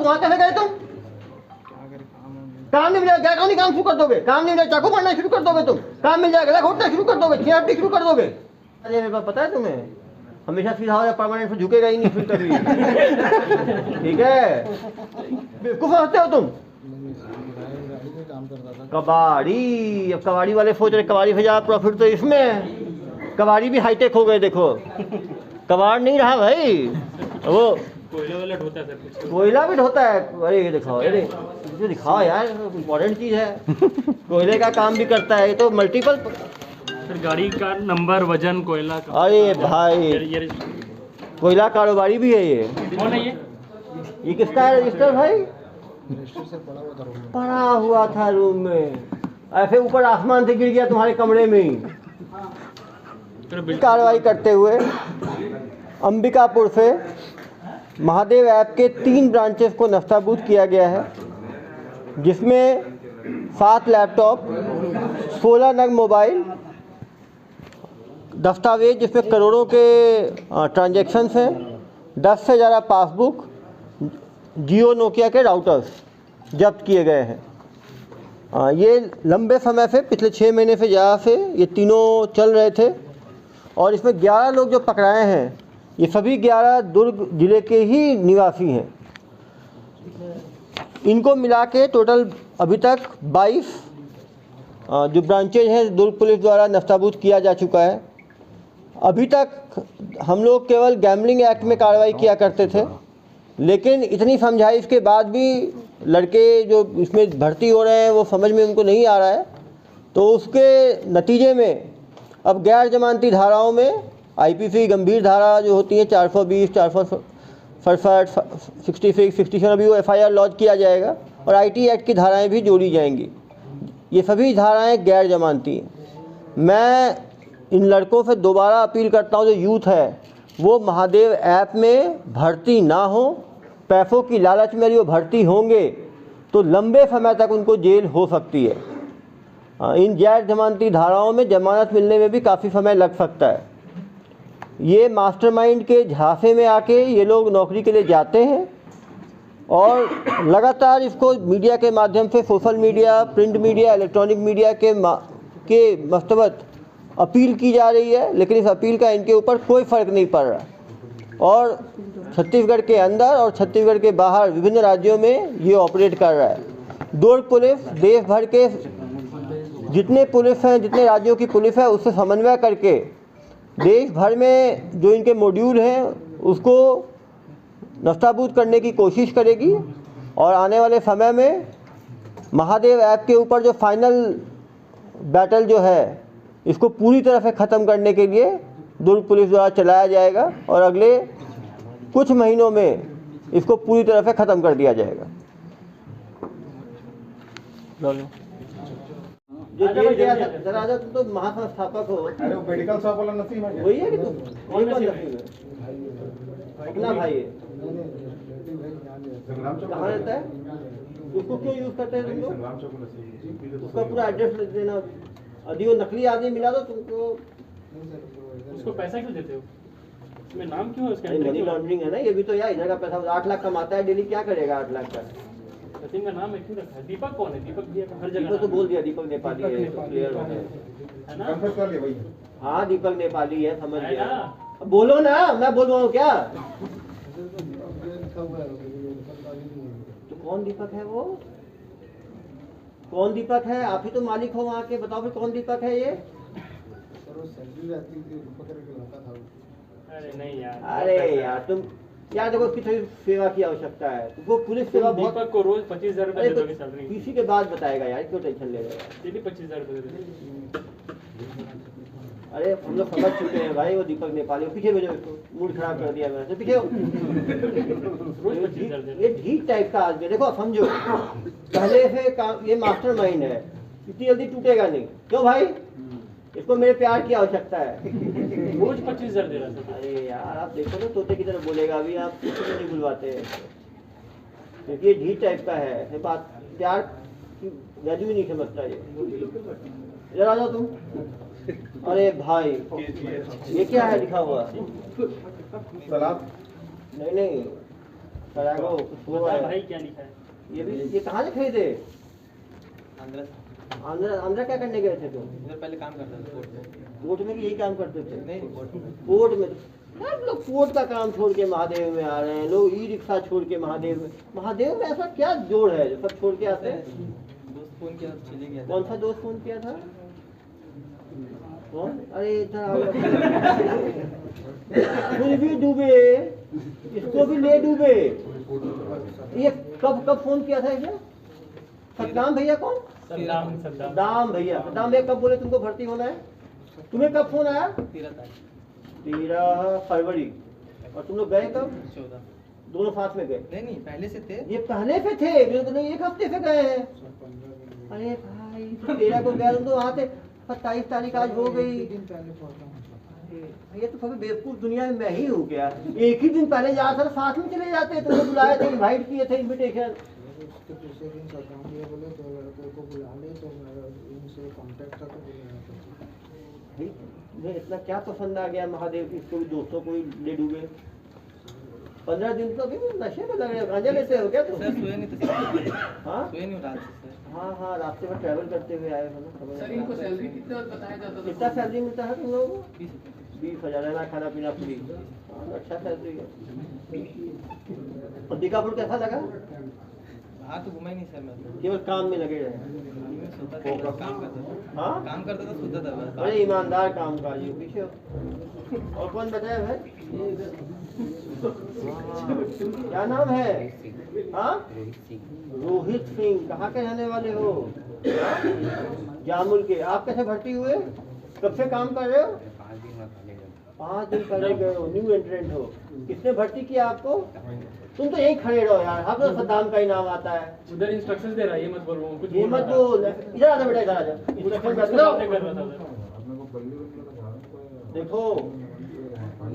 तो वहां कैसे गए तुम? काम नहीं मिलेगा, क्या काम नहीं, काम शुरू कर दोगे? काम नहीं मिलेगा, चाकू मारना शुरू कर दोगे तुम? काम मिल जाएगा, घोटना शुरू कर दोगे, खियापटी शुरू कर दोगे? अरे मेरे पास पता है तुम्हें, हमेशा सीधा हो जाए, परमानेंट से झुकेगा ही नहीं फिर कभी। ठीक है, बेवकूफ होते हो तुम। कबाड़ी, अब कबाड़ी वाले सोच रहे कबाड़ी से ज्यादा प्रॉफिट तो इसमें है। कबाड़ी भी हाईटेक हो गए, देखो कबाड़ नहीं रहा भाई, वो कोयला ढोता है, सर कोयला भी ढोता है। अरे ये दिखाओ, अरे ये दिखाओ यार, इम्पोर्टेंट चीज है। कोयले का काम भी करता है, ये तो मल्टीपल। सर गाड़ी का नंबर, वजन, कोयला का। अरे भाई कोयला कारोबारी भी है ये। कौन है ये किसका है रजिस्टर भाई? पड़ा हुआ था रूम में, ऐसे ऊपर आसमान से गिर गया तुम्हारे कमरे में ही। कार्रवाई करते हुए अंबिकापुर से महादेव ऐप के 3 ब्रांचेस को नस्ताबूद किया गया है, जिसमें 7 लैपटॉप, 16 नग मोबाइल, दस्तावेज जिसमें करोड़ों के ट्रांजैक्शंस हैं, 10 से ज़्यादा पासबुक, जियो नोकिया के राउटर्स जब्त किए गए हैं। ये लंबे समय से, पिछले 6 महीने से ज़्यादा से ये तीनों चल रहे थे, और इसमें 11 लोग जो पकड़ाए हैं ये सभी 11 दुर्ग जिले के ही निवासी हैं। इनको मिला के टोटल अभी तक 22 जो ब्रांचेज हैं दुर्ग पुलिस द्वारा नस्ताबूद किया जा चुका है। अभी तक हम लोग केवल गैम्बलिंग एक्ट में कार्रवाई किया करते थे, लेकिन इतनी समझाइश के बाद भी लड़के जो इसमें भर्ती हो रहे हैं वो समझ में उनको नहीं आ रहा है, तो उसके नतीजे में अब गैर जमानती धाराओं में आईपीसी गंभीर धारा जो होती है 420, 467, 66, 67 अभी वो एफआईआर लॉन्च किया जाएगा, और आईटी एक्ट की धाराएं भी जोड़ी जाएंगी। ये सभी धाराएं गैर जमानती हैं। मैं इन लड़कों से दोबारा अपील करता हूं, जो यूथ है वो महादेव ऐप में भर्ती ना हो। पैसों की लालच में वो भर्ती होंगे तो लंबे समय तक उनको जेल हो सकती है। इन गैर जमानती धाराओं में जमानत मिलने में भी काफ़ी समय लग सकता है। ये मास्टरमाइंड के झांसे में आके ये लोग नौकरी के लिए जाते हैं, और लगातार इसको मीडिया के माध्यम से, social media, print media, electronic media के मस्तबत अपील की जा रही है, लेकिन इस अपील का इनके ऊपर कोई फ़र्क नहीं पड़ रहा। और छत्तीसगढ़ के अंदर और छत्तीसगढ़ के बाहर विभिन्न राज्यों में ये ऑपरेट कर रहा है। दुर्ग पुलिस देश भर के जितने पुलिस हैं, जितने राज्यों की पुलिस है, उससे समन्वय करके देश भर में जो इनके मॉड्यूल हैं उसको नस्ताबूद करने की कोशिश करेगी, और आने वाले समय में महादेव ऐप के ऊपर जो फाइनल बैटल जो है इसको पूरी तरह से ख़त्म करने के लिए दुर्ग पुलिस द्वारा चलाया जाएगा, और अगले कुछ महीनों में इसको पूरी तरह से ख़त्म कर दिया जाएगा। जो जेल गया था दराजा, तुम तो महासंस्थापक हो। अरे वो मेडिकल शॉप वाला नसीम है, वही है कि तुम? कौन सा नसीम है? अपना भाई है। कहाँ रहता है? उसको क्यों यूज करते हैं तुम लोग? उसका पूरा एड्रेस देना। यदि वो नकली आदमी मिला तो तुमको उसको पैसा क्यों देते हो? इसमें नाम क्यों है उसका? मनी लॉन्ड्रिंग है ना ये भी तो। यार इधर का पैसा 8 लाख कमाता है डेली, क्या करेगा 8 लाख का? नसीम का नाम है क्यों रखा है? दीपक कौन है? दीपक भी हर जगह दीपक तो बोल दिया, दीपक नेपाली है, प्लेयर है ना? कंफर्ट कर ले भाई। हाँ दीपक नेपाली है, समझ गया। अब बोलो ना, मैं बोल रहा हूँ क्या? तो कौन दीपक है वो? कौन दीपक है? आप ही तो मालिक हो वहाँ के, बताओ फिर कौन दीपक है ये? अरे नहीं यार, अरे यार तुम, यार देखो उसकी थोड़ी सेवा की आवश्यकता है, वो पुलिस सेवा बहुत। दीपक को रोज 25,000 रुपए दे दोगे सैलरी? किसी के बाद बताएगा यार, क्यों टेंशन ले रहे हो? डेली 25,000 रुपए दे दोगे? अरे हम लोग समझ चुके हैं भाई, वो दीपक नेपाली। पीछे भेजो इसको, मूड खराब कर दिया मैंने। पीछे रोज 25,000 दे। ये ढीठ टाइप का आदमी। देखो समझो, पहले से काम, ये मास्टरमाइंड है, इतनी जल्दी टूटेगा नहीं। क्यों भाई? इसको मेरे प्यार की आवश्यकता है। रोज 25,000 दे रहा था। अरे यार आप देखो ना, तोते की तरह बोलेगा। अभी आप किसी को नहीं बुलवाते हैं, क्योंकि ये ढीठ टाइप का है। बात प्यार की वैल्यू ही नहीं समझता ये। इधर आ जाओ तुम। अरे भाई ये क्या है लिखा हुआ? सलाद? नहीं नहीं, करागो वो बता है। भाई क्या लिखा है? ये कहाँ से खरीदे? आंध्रा आंध्रा आंध्रा क्या करने गए थे तुम? इधर पहले काम करता था कोर्ट में। कोर्ट में कि यही काम करते थे? नहीं कोर्ट में। कोर्ट में यार लोग कोर्ट का काम छोड़ के महादेव में आ रहे हैं, लोग ई रिक्शा छोड़ के महादेव में ऐसा क्या जोड़ है जो सब छोड़ के आते हैं? दोस्त फोन किया चले गया था। कौन सा दोस्त फोन किया था? कौन? अरे इधर आओ। फिर भी डूबे, इसको भी ले डूबे। ये कब फोन किया था इसे? सद्दाम भैया कौन? सद्दाम सद्दाम भैया कब बोले तुमको भर्ती होना है? तुम्हें कब फोन आया? 13 तारीख 13 फरवरी। और तुम लोग गए कब? 14। दोनों साथ में गए? नहीं पहले से थे। ये पहले से थे, मेरे तो नहीं 1 हफ्ते से गए हैं। अरे भाई 13 को गए तुम तो वहाँ थे, 27 तारीख आज हो गई। ये तो सभी बेवकूफ दुनिया में मैं ही हूँ क्या? एक ही दिन पहले जा सर साथ में चले जाते, तुमको बुलाए थे, इनवाइट किए थे, इनविटेशन। उसके दूसरे दिन सद्दाम ये बोले तो लड़के को बुला ले, तो मेरा इनसे कांटेक्ट था तो बुलाया था। मुझे इतना क्या पसंद आ गया महादेव की, इसको भी दोस्तों को ही ले डूबे। 15 दिन तो अभी नशे में लग रहे हो, गांजा लेते हो क्या तुम? सर सोए नहीं थे। हाँ सोए नहीं रात से सर। हाँ रास्ते में ट्रैवल करते हुए आए हो ना। सर इनको सैलरी कितना बताया जाता था? कितना सैलरी मिलता है तुम लोगों को? 20 20,000 रहना खाना पीना फ्री। अच्छा सैलरी है। और दीकापुर कैसा लगा? हाँ तो घुमा ही नहीं सर मैं तो। केवल काम में लगे रहे। मैं सोता था काम करता था। हाँ काम करता था सोता था बस। बड़े ईमानदार काम काज हो पीछे हो। और कौन बचा है भाई? हाँ, क्या नाम है? हाँ रोहित सिंह। कहाँ के रहने वाले हो? जामुल के। आप कैसे भर्ती हुए? कब से काम कर रहे हो? 5 दिन पहले गए हो, न्यू एंट्रेंट हो। किसने भर्ती किया आपको? तुम तो यही खड़े रहो यार, हम तो सद्दाम का ही नाम आता है। उधर इंस्ट्रक्शंस दे रहा है, ये मत बोलो कुछ ये मत बोल, इधर आ जा बेटा, इधर आ जा। इंस्ट्रक्शन कर दो। आपने कर रहा था सर। देखो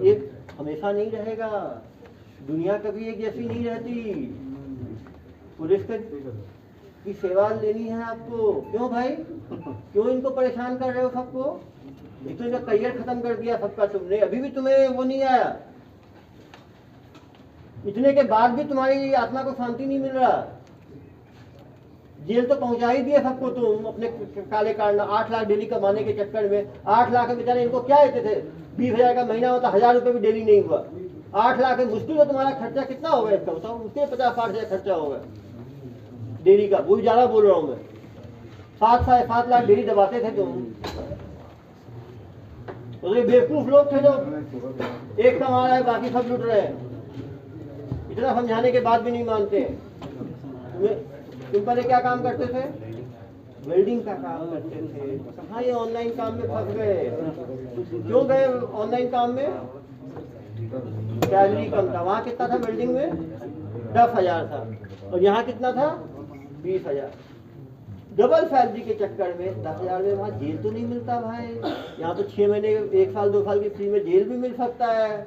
ये हमेशा नहीं रहेगा, दुनिया कभी एक जैसी नहीं रहती। पुलिस की सेवा लेनी है आपको। क्यों भाई, क्यों इनको परेशान कर रहे हो सबको? एक तो इनका करियर खत्म कर दिया सबका तुमने, अभी भी तुम्हें वो नहीं आया। इतने के बाद भी तुम्हारी आत्मा को शांति नहीं मिल रहा। जेल तो पहुंचा ही दिया सबको तुम अपने काले कारण। 8 लाख डेली कमाने के चक्कर में। 8 लाख बेचारे इनको क्या देते थे? 20,000 का महीना होता, 1,000 रुपये भी डेली नहीं हुआ। 8 लाख मुश्किल है। तुम्हारा खर्चा कितना होगा इसका बताओ? उसके 50-60 हजार खर्चा होगा डेली का। वो भी ज्यादा बोल रहा हूँ मैं। 7-7.5 लाख डेली दबाते थे तुम। तो ये बेवकूफ लोग थे जो एक कमा रहा है बाकी सब लुट रहे हैं। इतना समझाने के बाद भी नहीं मानते। तुम पहले क्या काम करते थे? वेल्डिंग का काम करते थे। कहाँ ये ऑनलाइन काम में फंस गए? क्यों गए ऑनलाइन काम में? सैलरी कम था। वहाँ कितना था वेल्डिंग में? 10,000 था। और यहाँ कितना था? 20,000। डबल सैलरी के चक्कर में 10,000 में वहाँ जेल तो नहीं मिलता भाई। यहाँ तो 6 महीने 1 साल 2 साल की फ्री में जेल भी मिल सकता है।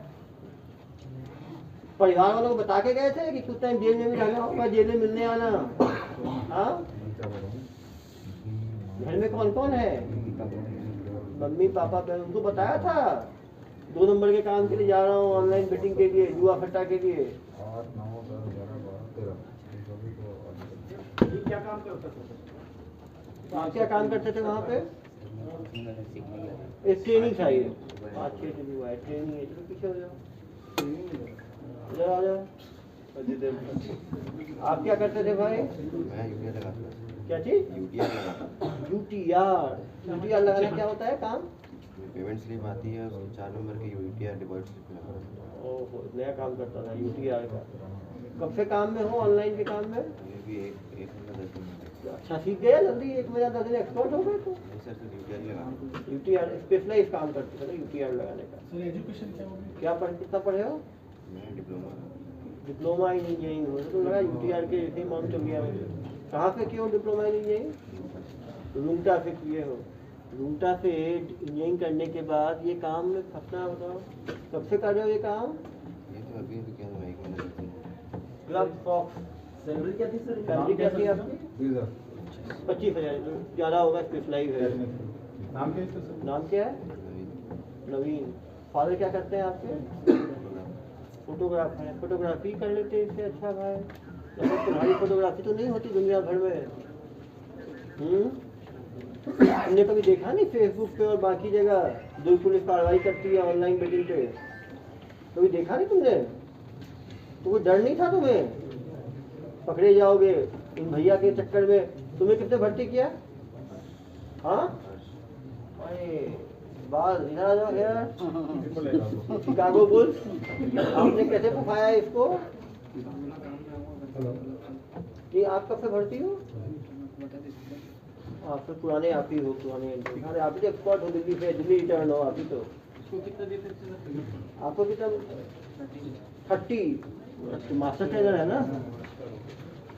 परिवार वालों को बता के गए थे कि कुछ टाइम जेल में भी रहना होगा, जेल में मिलने आना। हाँ घर में कौन कौन है? मम्मी पापा बहन। उनको बताया था 2 नंबर के काम के लिए जा रहा हूँ, ऑनलाइन बेटिंग के लिए, जुआ फट्टा के लिए। 8, 9, 10, 11, 12, 13। क्या काम करते थे? आप क्या काम करते थे वहाँ पे? एक ट्रेनिंग चाहिए। 5-6 दिन हुआ है ट्रेनिंग है। पीछे हो जाओ, इधर आ जाओ। आप क्या करते थे भाई? मैं यूटीआर लगाता था। क्या चीज? यूटीआर लगाता था। यूटीआर लगाना क्या होता है काम? पेमेंट स्लिप आती है, उसके 4 नंबर की यूटीआर डिपॉजिट स्लिप लगाता था। ओहो, नया काम करता था यूटीआर का। कब से काम में हो ऑनलाइन के काम में? ये भी एक महीना 10 दिन में। अच्छा सीख गया जल्दी, 1 महीना 10 दिन एक्सपर्ट हो गए तो। नहीं सर, सिर्फ यूटीआर लगाता था। यूटीआर स्पेशलाइज काम करते थे ना यूटीआर लगाने का। सर एजुकेशन क्या होगी? क्या कितना पढ़े हो? मैं डिप्लोमा इन इंजीनियरिंग हो तो लगा यूटीआर के ऐसे ही मान चल गया मुझे। कहाँ से किए हो डिप्लोमा इन इंजीनियरिंग? रूमटा से किए हो। रूमटा से इंजीनियरिंग करने के बाद ये काम में फंसना बताओ कब से कर रहे हो ये काम? ये तो अभी क्या था, 1 महीना 10 दिन। Glove socks. सैलरी क्या थी सर? सैलरी क्या थी आपकी? 25,000। तो ज़्यादा होगा, स्पेशलाइज है। नाम क्या है इसका सर? नाम क्या है? नवीन। फादर क्या करते हैं आपके? फोटोग्राफर है, फोटोग्राफी कर लेते इससे अच्छा भाई। लेकिन तुम्हारी फोटोग्राफी तो नहीं होती दुनिया भर में। तुमने कभी देखा नहीं फेसबुक पे और बाकी जगह जो पुलिस कार्रवाई करती है ऑनलाइन बेटिंग पे, कभी देखा नहीं तुमने? तो कोई डर नहीं था तुम्हें? पकड़े जाओगे इन भैया के चक्कर में। तुम्हें किसने भर्ती किया? हाँ अरे बाल इधर आ जाओ यार। शिकागो बुल्स, आपने कैसे फंसाया इसको? कि आप कब से भर्ती हो? आप तो पुराने आप ही हो, पुराने आप ही एक्सपर्ट हो, दिल्ली से दिल्ली रिटर्न हो आप ही तो। आपको कितना? 30 मास्टर ट्रेनर है ना,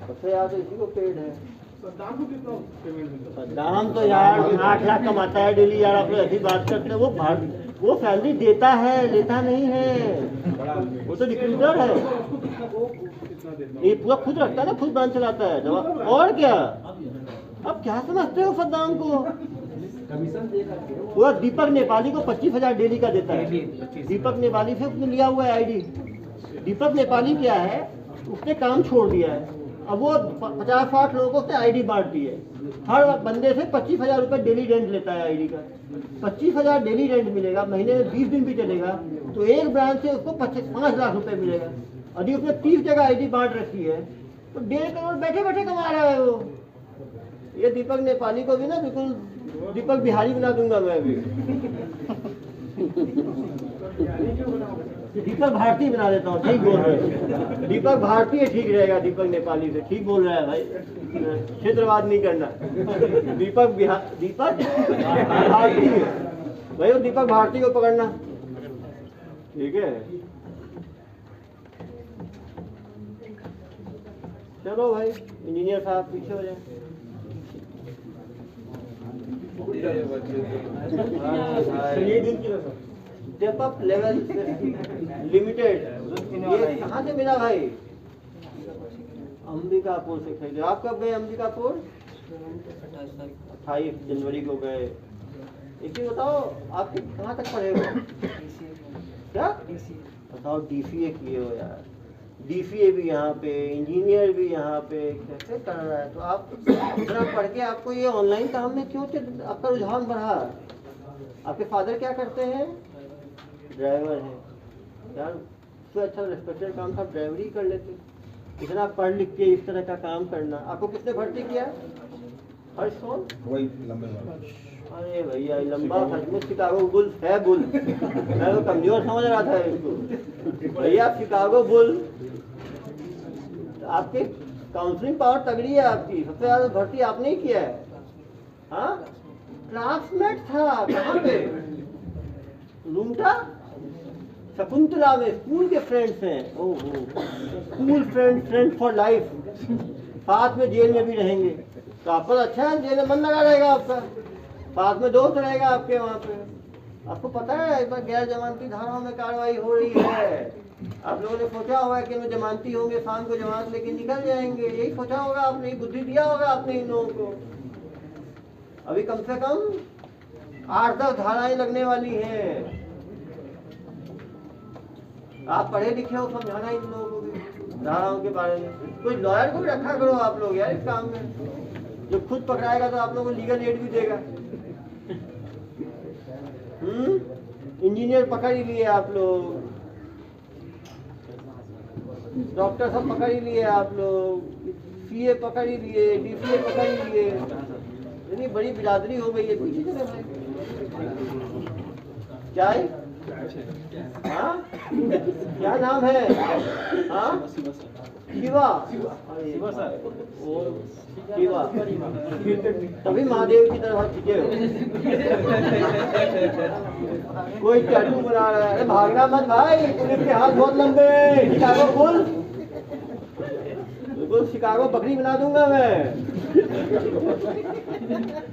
सबसे यार तो इसी को पेड है। दाम तो यार 8 लाख कमाता है डेली यार। आप लोग ऐसी बात करते हैं। वो सैलरी देता है, लेता नहीं है। वो तो रिक्रूटर है, ये पूरा खुद रखता है ना, खुद ब्रांच चलाता है। और क्या अब क्या समझते हो सद्दाम को? पूरा दीपक नेपाली को 25,000 डेली का देता है। दीपक नेपाली से उसने लिया हुआ है आईडी। दीपक नेपाली क्या है, उसने काम छोड़ दिया है। अब वो 50-60 लोगों को उसने आईडी बांट दी है। हर बंदे से 25,000 रुपये डेली रेंट लेता है आईडी का। 25,000 डेली रेंट मिलेगा, महीने में 20 दिन भी चलेगा तो एक ब्रांच से उसको 5 लाख रुपए मिलेगा। यदि उसने 30 जगह आईडी बांट रखी है तो 1.5 करोड़ बैठे बैठे कमा रहा है वो। ये दीपक नेपाली को भी ना बिल्कुल दीपक बिहारी बना दूंगा मैं भी। दीपक भारती बना देता हूँ। ठीक बोल रहे हैं, दीपक भारती ठीक रहेगा दीपक नेपाली से। ठीक बोल रहा है भाई, क्षेत्रवाद नहीं करना। दीपक भारती भाई, वो दीपक भारती को पकड़ना। ठीक है, चलो भाई इंजीनियर साहब पीछे हो जाए। स्टेप अप लेवल लिमिटेड, ये कहाँ से मिला भाई? अंबिकापुर से खरीदे। आप कब गए अंबिकापुर? 28 जनवरी को गए। इसी बताओ आप कहाँ तक पढ़े हो? क्या बताओ? DCA किए हो यार। DCA भी यहाँ पे, इंजीनियर भी यहाँ पे, कैसे कर रहा है? तो आप इतना पढ़ के आपको ये ऑनलाइन काम में क्यों आपका रुझान बढ़ा? आपके फादर क्या करते हैं? ड्राइवर है यार। उससे अच्छा रेस्पेक्टेड काम था, ड्राइवरी कर लेते। इतना पढ़ लिख के इस तरह का काम करना। आपको किसने भर्ती किया? हर्ष कौन? वही लंबे वाला। अरे भैया लंबा सचमुच शिकागो बुल्स है। बुल मैं तो कमजोर समझ रहा था इसको। भैया शिकागो बुल, आपकी काउंसलिंग पावर तगड़ी है आपकी। सबसे ज्यादा भर्ती आपने ही किया है। हाँ, क्लासमेट था। कहाँ पे? लूमटा शकुंतला में स्कूल के फ्रेंड्स हैं। ओहो, स्कूल फ्रेंड फॉर लाइफ। साथ में जेल में भी रहेंगे तो आपको अच्छा है, जेल में मन लगा रहेगा आपका, साथ में दोस्त रहेगा आपके वहाँ पे। आपको पता है इस बार गैर जमानती धाराओं में कार्रवाई हो रही है। आप लोगों ने सोचा होगा कि इनमें जमानती होंगे, शाम को जमानत लेके निकल जाएंगे। यही सोचा होगा आपने, यही बुद्धि दिया होगा आपने इन लोगों को। अभी कम से कम 8-10 धाराएं लगने वाली हैं। आप पढ़े लिखे हो, समझाना इन लोगों को भी धाराओं के बारे में। कोई लॉयर को भी रखा करो आप लोग यार इस काम में, जो खुद पकड़ाएगा तो आप लोगों को लीगल एड भी देगा। इंजीनियर पकड़ ही लिए आप लोग, डॉक्टर सब पकड़ ही लिए आप लोग, CA पकड़ ही लिए, DCA पकड़ ही लिए। इतनी बड़ी बिरादरी हो गई है। पीछे चले भाई, क्या है? हाँ, क्या नाम है? हाँ, शिवा। शिवा, तभी महादेव की तरह खींचे हो। कोई टैटू बना रहा है। अरे भागना मत भाई, पुलिस के हाथ बहुत लंबे। शिकागो बुल, बिल्कुल शिकागो बकरी बना दूंगा मैं।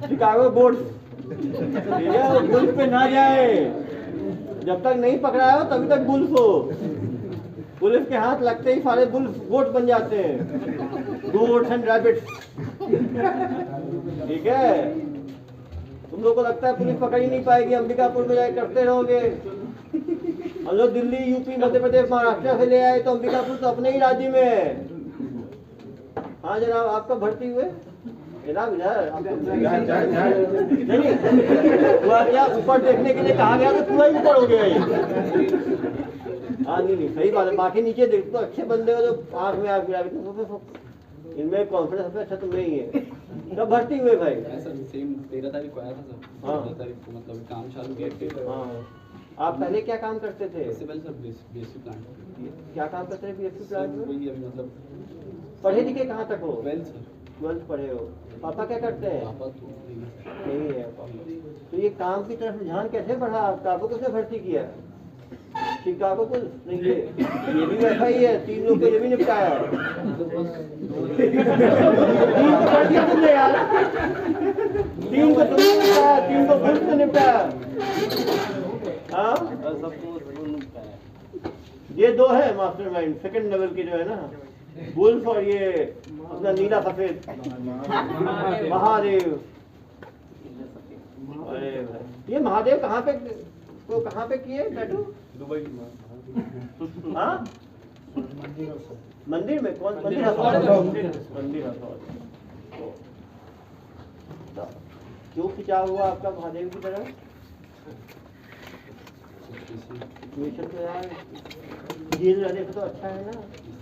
शिकागो बोर्ड बुल्स पे ना जाए। जब तक नहीं पकड़ा हो तभी तक बुल्स हो। पुलिस के हाथ लगते ही सारे बुल्स गोट बन जाते हैं। Goats and rabbits. ठीक है, तुम लोग को लगता है पुलिस पकड़ ही नहीं पाएगी, अंबिकापुर में जाके करते रहोगे। हम लोग दिल्ली, यूपी, मध्य प्रदेश, महाराष्ट्र से ले आए तो अंबिकापुर तो अपने ही राज्य में है। हाँ जनाब, आपका भर्ती हुए जनाब इधर नहीं, हुआ क्या, ऊपर देखने के लिए कहा गया तो पूरा ही ऊपर हो गया ये। हाँ नहीं सही बात है, बाकी नीचे देख तो अच्छे बंदे हो जो आँख में आँख गिरा के, इनमें कॉन्फिडेंस सबसे अच्छा तुम्हें ही है। कब भर्ती हुए भाई? सर सेम 13 तारीख को आया था सर। हाँ। 13 तारीख को मतलब काम चालू किया। हाँ, आप पहले क्या काम करते थे? इससे पहले सर बीएससी प्लांट। क्या काम करते थे बीएससी प्लांट में? वही अभी मतलब पढ़े लिखे कहाँ तक हो? 12 सर। 12 पढ़े हो। पापा क्या करते हैं? पापा तो नहीं है पापा। तो ये काम की तरफ ध्यान कैसे बढ़ा आपका? आपको किसने भर्ती किया? शिकागो को नहीं, ये भी वैसा ही है, 3 लोग को ये भी निपटाया। 3 को कर दिया तुमने यार, 3 को तुमने निपटाया, 3 को खुद से निपटाया। हाँ ये 2 है मास्टरमाइंड, सेकंड लेवल के जो है ना, बुल्फ और ये अपना नीला सफेद महादेव। अरे भाई ये महादेव कहाँ पे, तो कहाँ पे किए टैटू? दुबई। हाँ मंदिर में? कौन मंदिर? मंदिर क्यों खिंचा हुआ आपका महादेव की तरफ? मिशन तो यार जेल रहने से तो अच्छा है ना,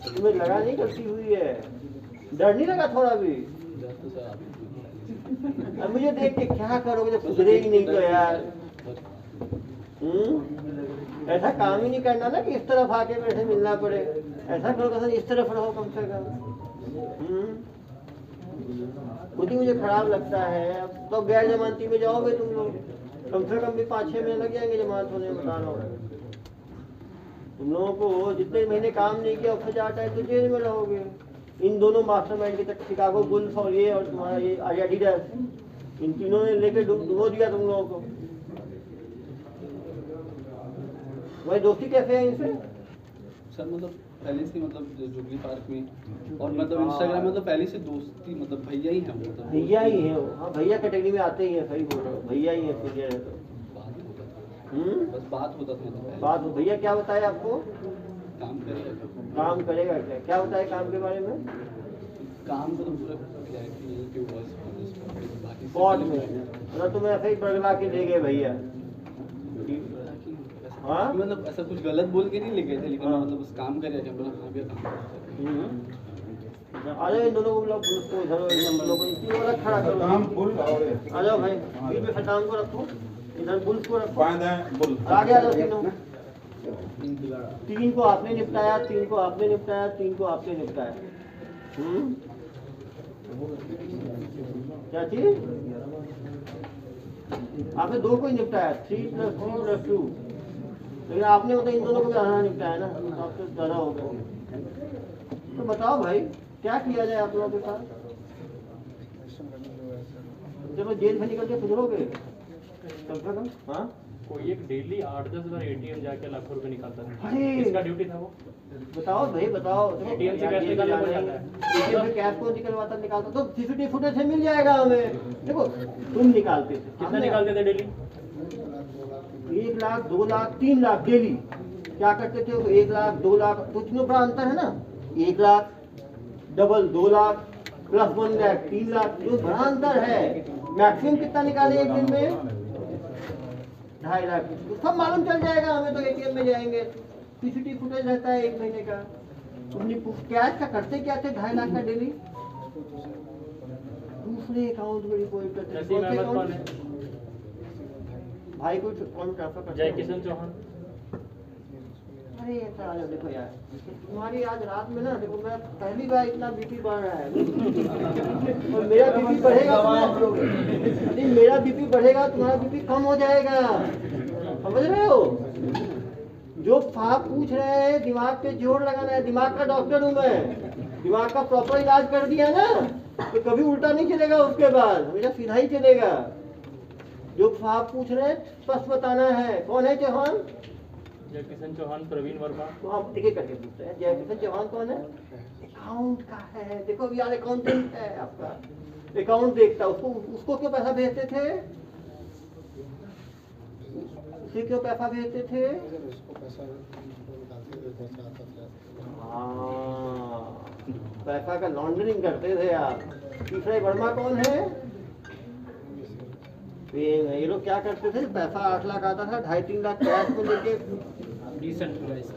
तुम्हें लगा नहीं गलती हुई है? डर नहीं लगा थोड़ा भी? अब मुझे देख के क्या करोगे जब सुधरेगी नहीं तो यार। ऐसा काम ही नहीं करना ना कि इस तरफ आके मेरे से मिलना पड़े, ऐसा करो कि इस तरफ रहो कम से कम। खुद ही मुझे खराब लगता है। अब तो गैर जमानती में जाओगे तुम लोग, कम से कम भी 5-6 महीने लग जाएंगे जमानत होने में, बता रहा हूँ तुम लोगों को। जितने महीने काम नहीं किया उससे 4 टाइम तो जेल में रहोगे। इन दोनों मास्टरमाइंड के तक शिकागो बुल्स और ये और तुम्हारा ये एडिडास, इन तीनों ने लेके डुबो दिया तुम लोगों को। वही दोस्ती कैसे है इनसे? सर मतलब पहले से मतलब जुबली पार्क में और मतलब इंस्टाग्राम मतलब पहले से दोस्ती, मतलब भैया ही है वो, मतलब भैया ही है वो। हाँ भैया कैटेगरी में आते ही है, सही बोल रहे हो, भैया ही है सीनियर है तो। बात होता था, बस बात होता था मतलब पहले। बात भैया क्या बताया आपको? काम करेगा। काम करेगा क्या? क्या बताया काम के बारे में? काम तो पूरा क्लैरिटी नहीं कि बस बाकी स्पॉट में मतलब तुम्हें ऐसे ही बगला के ले गए भैया? हाँ? मतलब ऐसा कुछ गलत बोल के नहीं ले गए थे, लेकिन मतलब बस काम करेगा। हम लोग भैया काम आ जाओ इन दोनों को लोग को इधर इन लोगों को तीनों अलग खड़ा करो। आ जाओ भाई, बीच में फटांग को रखो, इधर बुल्स को रखो, आगे आ जाओ तीनों। 3 को आपने निपटाया, 3 को आपने निपटाया, 3 को आपने निपटाया। क्या चीज? आपने 2 को ही निपटाया, 3 + 3 + 2, लेकिन आपने मतलब इन दोनों को भी आना निपटाया ना, आपसे ज़्यादा हो गया। तो बताओ भाई क्या किया जाए आप लोगों के साथ? चलो जेल से निकल के सुधरोगे कम से कम। हाँ कोई एक डेली 8-10 बार एटीएम जाके लाखों रुपए निकालता था, अरे! इसका ड्यूटी था वो। बताओ भाई बताओ। ATM से कैश निकालना पड़ जाता है। ATM से कैश को निकलवाता निकालता तो सीसीटीवी फुटेज से मिल जाएगा हमें। देखो तुम निकालते थे, कितना निकालते थे डेली? 1 लाख 2 लाख 3 लाख डेली। क्या करते थे? 1 लाख 2 लाख, तो तीनों बड़ा अंतर है ना। 1 लाख डबल 2 लाख प्लस 1 लाख 3 लाख, जो बड़ा अंतर है। मैक्सिमम कितना निकाले एक दिन में? 2.5 लाख। तो सब मालूम चल जाएगा हमें, तो एटीएम में जाएंगे, सीसीटीवी फुटेज रहता है 1 महीने का। तुमने कैश का करते क्या थे 2.5 लाख का डेली? दूसरे अकाउंट में डिपॉजिट करते नसीम अहमद कौन है? भाई को अकाउंट ट्रांसफर करते जय हो। किशन चौहान। अरे ऐसा आ जाओ, देखो यार तुम्हारी आज रात में ना, देखो मैं पहली बार इतना बीपी बढ़ रहा है और मेरा बीपी बढ़ेगा, नहीं मेरा बीपी बढ़ेगा, तुम्हारा बीपी कम हो जाएगा, समझ रहे हो? जो आप पूछ रहे हैं दिमाग पे जोर लगाना है, दिमाग का डॉक्टर हूँ मैं, दिमाग का प्रॉपर इलाज कर दिया ना तो कभी उल्टा नहीं चलेगा, उसके बाद हमेशा सीधा ही चलेगा। जो आप पूछ रहे हैं स्पष्ट बताना है। कौन है चौहान? जय किशन चौहान, प्रवीण वर्मा। तो हम एक एक करके पूछते हैं। जय किशन चौहान कौन है? अकाउंट का है। देखो यार अकाउंटेंट है आपका, अकाउंट देखता, उसको क्यों पैसा भेजते थे? उसे क्यों पैसा भेजते थे? उसको पैसा निकालते थे, पैसा आता था। हाँ, पैसा का लॉन्ड्रिंग करते थे आप। तीसरा वर्मा कौन है? ये लोग क्या करते थे, पैसा 8 लाख आता था, 2.5-3 लाख कैश में लेके,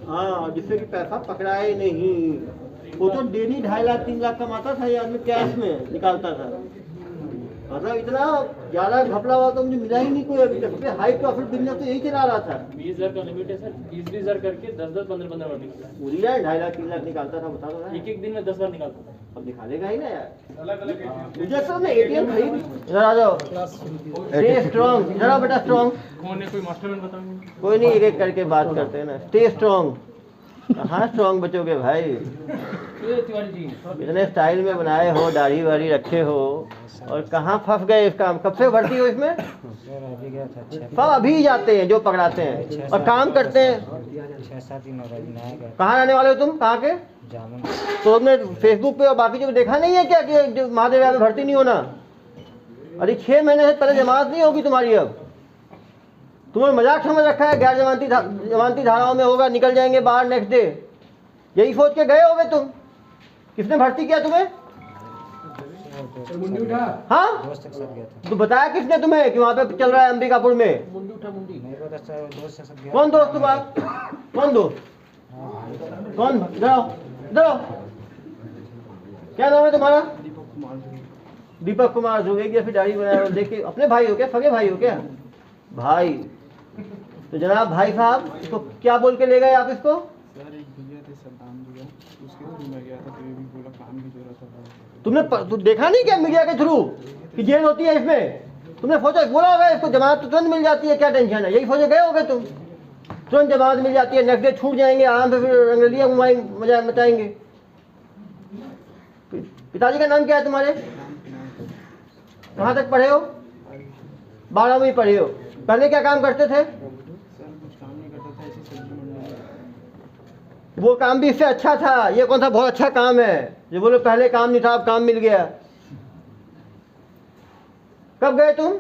हाँ, जिससे कि पैसा पकड़ाए नहीं। वो तो डेली 2.5 लाख 3 लाख कमाता था ये आदमी, कैश में निकालता था। मतलब इतना ज्यादा घपला हुआ तो मुझे मिला ही नहीं कोई अभी तक। हाई प्रॉफिट बिजनेस तो यही चला रहा था। 20,000 का लिमिट है सर, 20 बार करके 10-10, 15-15 बार निकला। पूरी यार 2.5 लाख 3 लाख निकालता था, बता दो ना। एक दिन में 10 बार निकालता था। अब निकालेगा ही ना यार। अलग-अलग मुझे सर मैं ATM खरीद, इधर आ जाओ। स्टे स्ट्रॉन्ग, इधर आओ बेटा, स्ट्रॉन्ग। कौन है, कोई मास्टरमाइंड बताओगे? कोई नहीं, एक एक करके बात करते हैं ना। Stay strong. कहाँ स्ट्रॉन्ग बचोगे भाई? तिवारी जी इतने स्टाइल में बनाए हो, दाढ़ी वाड़ी रखे हो, और कहाँ फंस गए इस काम? कब से भर्ती हो इसमें? सब अभी जाते हैं जो पकड़ाते हैं और काम करते हैं। 6-7 दिन हो गए, नया गया कहाँ रहने वाले हो तुम? कहाँ के? जामुन। तो तुमने फेसबुक पे और बाकी जगह देखा नहीं है क्या कि जो महादेव में भर्ती नहीं होना? अरे 6 महीने से पहले जमानत नहीं होगी तुम्हारी। अब तुम्हें मजाक समझ रखा है, गैर जमानती धाराओं में होगा, निकल जाएंगे बाहर नेक्स्ट डे। यही सोच के गए होगे तुम। किसने भर्ती किया तुम्हें? हाँ, दोस्त के साथ गया था। तो बताया किसने तुम्हें कि वहाँ पे चल रहा है अंबिकापुर में? नहीं पता सर, दोस्त के साथ गया। कौन दोस्त तुम्हारा? कौन दोस्त? कौन? इधर आओ, इधर आओ। क्या नाम है तुम्हारा? दीपक कुमार। जो एक जैसी दाढ़ी बनाया हो, देखिए अपने भाई हो क्या? सगे भाई हो क्या? भाई। तो जनाब भाई साहब, इसको क्या बोल के ले गए आप इसको? सर एक भैया थे सद्दाम भैया, उसके थ्रू मैं गया था, तो ये भी बोला काम की जरूरत है। तुमने देखा नहीं क्या मीडिया के थ्रू कि जेल होती है इसमें? तुमने सोचा, बोला होगा इसको जमानत तो तुरंत मिल जाती है, क्या टेंशन है? यही सोचे गए होगे तुम। तुरंत जमानत मिल जाती है, नेक्स्ट डे छूट जाएंगे, आराम से फिर रंगलियाँ मजा मचाएंगे। पिताजी का नाम क्या है तुम्हारे? कहाँ तक पढ़े हो? 12वीं पढ़े हो। पहले क्या काम करते थे? सर कुछ काम नहीं करता था, ऐसी सब्जी मंडी में। वो काम भी इससे अच्छा था। ये कौन सा बहुत अच्छा काम है जो बोलो पहले काम नहीं था अब काम मिल गया? कब गए तुम?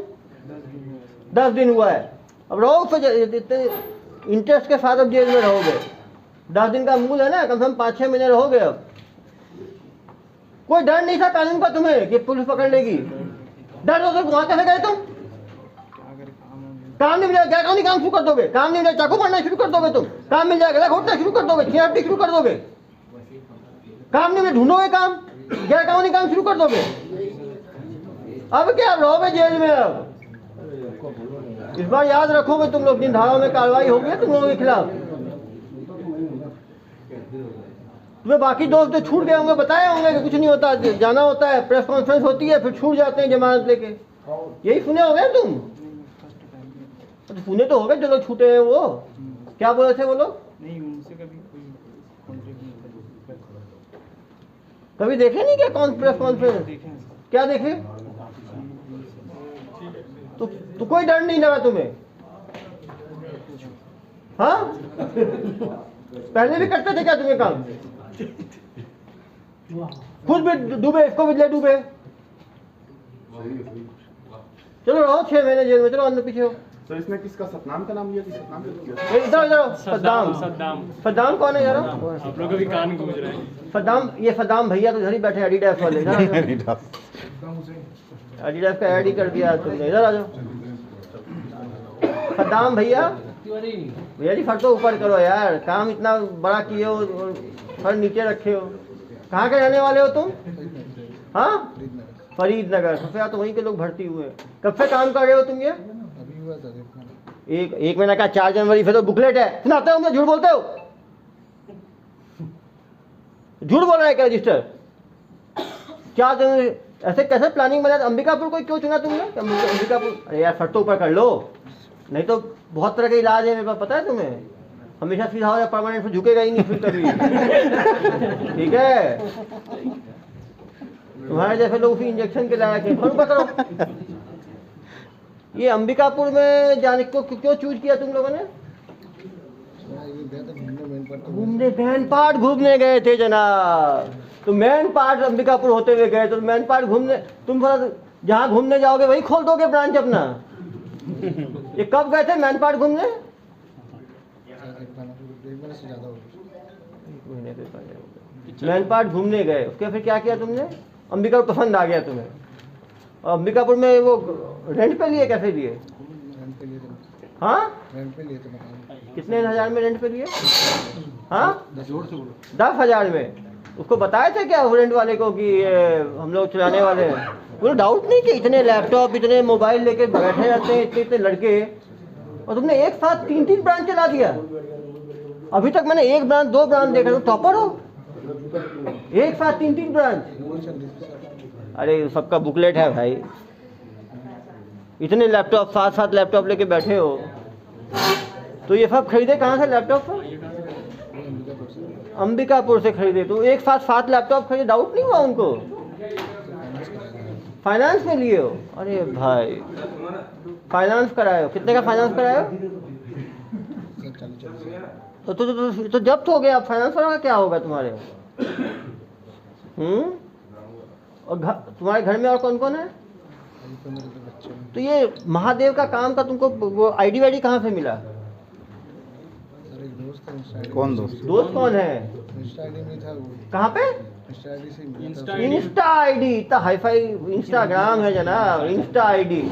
10 दिन हुआ है। अब रहो फिर इंटरेस्ट के साथ अब जेल में रहोगे। 10 दिन का मूल है ना, कम से कम 5-6 महीने रहोगे। अब कोई डर नहीं था कानून का तुम्हें कि पुलिस पकड़ लेगी? डर हो तो वहां कैसे गए तुम? क्या करे, काम नहीं मिलेगा, क्या काम शुरू कर दोगे? काम नहीं मिलेगा, चाकू मारना शुरू कर दोगे तुम। काम मिल जाएगा, घोटना शुरू कर दोगे, छीनाटी शुरू कर दोगे। काम नहीं मिले, ढूंढोगे काम, गैर कानूनी काम शुरू कर दोगे। अब क्या रहोगे जेल में? अब इस बार याद रखोगे तुम लोग, जिन धाराओं में कार्रवाई होगी तुम लोगों के खिलाफ। तुम्हें बाकी दोस्त जो छूट गए होंगे बताए होंगे कि कुछ नहीं होता, जाना होता है, प्रेस कॉन्फ्रेंस होती है, फिर छूट जाते हैं जमानत लेके। यही सुने होंगे तुम। तो सुने तो होंगे जो लोग छूटे हैं। वो क्या बोले थे वो लोग? नहीं, उनसे कभी कोई कॉन्टेक्ट नहीं था। कभी देखे नहीं क्या प्रेस कॉन्फ्रेंस? देखे हैं सर। क्या देखे? तो कोई डर नहीं लगा तुम्हें? हाँ, पहले भी करते थे क्या तुम्हें काम? खुद भी डूबे, इसको भी ले डूबे। चलो रहो 6 महीने जेल में, चलो अंदर पीछे हो। सर इसने किसका, सतनाम का नाम लिया कि सतनाम का? इधर इधर सद्दाम। सद्दाम कौन है यार? आप लोगों के कान गूंज रहे हैं। सद्दाम, ये सद्दाम भैया तो इधर ही बैठे, एडिडास वाले। एडिडास का ऐड ही कर दिया तुमने। इधर आ जाओ सद्दाम भैया। भैया जी फर तो ऊपर करो यार, काम इतना बड़ा किए हो, फर नीचे रखे हो। कहाँ के रहने वाले हो तुम? हाँ, फरीदनगर। सबसे तो वहीं के लोग भर्ती हुए हैं। कब से काम कर रहे हो तुम? ये अभी हुआ था। एक महीना का, 4 जनवरी से तो बुकलेट है। सुनाते हो मुझे, झूठ बोलते हो? झूठ बोल रहा है क्या रजिस्टर? 4 जनवरी ऐसे कैसे प्लानिंग बना? अंबिकापुर को क्यों चुना तुमने? अंबिकापुर, अरे यार फट तो ऊपर कर लो, नहीं तो बहुत तरह के इलाज है मेरे पास, पता है तुम्हें। हमेशा सीधा हो या परमानेंट से झुकेगा ही नहीं फिर कभी। ठीक है, तुम्हारे जैसे लोग उसी इंजेक्शन के लायक हैं। ऊपर करो। ये अंबिकापुर में जाने को क्यों चूज किया तुम लोगों ने? घूमने, मैन पार्ट घूमने गए थे जनाब। तो मैन पार्ट अंबिकापुर होते हुए गए, तो मैन पार्ट घूमने, तुम जहाँ घूमने जाओगे वही खोल दोगे ब्रांच अपना। ये कब गए थे मैनपाट घूमने? शायद एक महीने से ज़्यादा हो गया। महीने से पहले मैनपाट घूमने गए, उसके फिर क्या किया तुमने? अंबिकापुर पसंद आ गया तुम्हें? और अंबिकापुर में वो रेंट पे लिए, कैसे लिए? रेंट पे लिए थे। हाँ, रेंट पे लिए थे मकान। कितने हजार में रेंट पे लिए? हाँ, 10,000 में। उसको बताए थे क्या रेंट वाले को कि ये हम लोग चलाने वाले हैं? वो डाउट नहीं कि इतने लैपटॉप, इतने मोबाइल लेके बैठे रहते हैं इतने इतने लड़के, और तुमने एक साथ 3-3 ब्रांच चला दिया। अभी तक मैंने 1 ब्रांच 2 ब्रांच देखा, तो टॉपर हो। एक साथ 3-3 ब्रांच। अरे सबका बुकलेट है भाई, इतने लैपटॉप 7-7 लैपटॉप लेके बैठे हो। तो ये सब खरीदे कहाँ से लैपटॉप? अंबिकापुर से खरीदे। तो एक साथ 7 लैपटॉप खरीदे, डाउट नहीं हुआ उनको? फाइनेंस में लिए हो? अरे भाई फाइनेंस कराए हो? कितने का फाइनेंस कराए हो? तो जब्त हो गया। फाइनेंस वाला का क्या होगा तुम्हारे? और तुम्हारे घर में और कौन कौन है? तो ये महादेव का काम का तुमको वो आईडी वाईडी कहाँ से मिला? कौन दोस्त? दोस्त कौन है? इंस्टा आईडी में था वो। कहाँ पे? इंस्टा आईडी से इंस्टा आईडी। इतना हाईफाई इंस्टाग्राम है जनाब, इंस्टा आईडी।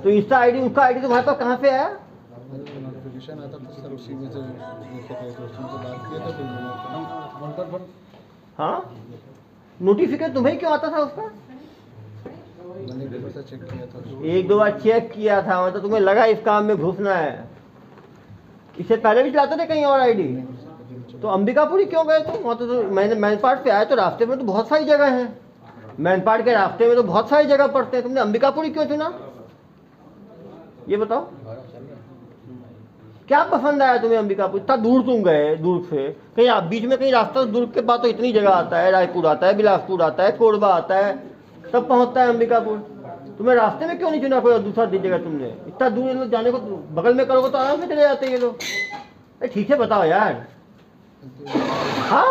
तो इंस्टा आईडी, उसका आईडी तुम्हारे पास कहाँ से आया? नोटिफिकेशन आता था सर, उसी में से देखे थे, तो उसमें से बात किया था। फिर हाँ, नोटिफिकेशन तुम्हें क्यों आता था उसका? मैंने एक बार चेक किया था। 1-2 बार चेक किया था, मतलब तुम्हें लगा इस काम में घुसना है। इससे पहले भी चलाते थे कहीं और आईडी? तो अंबिकापुरी क्यों गए तुम? वहाँ तो मैंने मैनपाट पे आए तो रास्ते में तो बहुत सारी जगह है। मैनपाट के रास्ते में तो बहुत सारी जगह पड़ते हैं, तुमने अंबिकापुरी क्यों चुना? ये बताओ, क्या पसंद आया तुम्हें अंबिकापुर? इतना दूर तुम गए, दूर से कहीं आप बीच में कहीं रास्ता दुर्ग के पास तो इतनी जगह आता है, रायपुर आता है, बिलासपुर आता है, कोरबा आता है, सब पहुंचता है अंबिकापुर। तुम्हें रास्ते में क्यों नहीं चुना कोई दूसरा जगह? तुमने इतना दूर लोग जाने को बगल में करोगे तो आराम से चले जाते हैं ये लोग। ठीक है बताओ यार। हाँ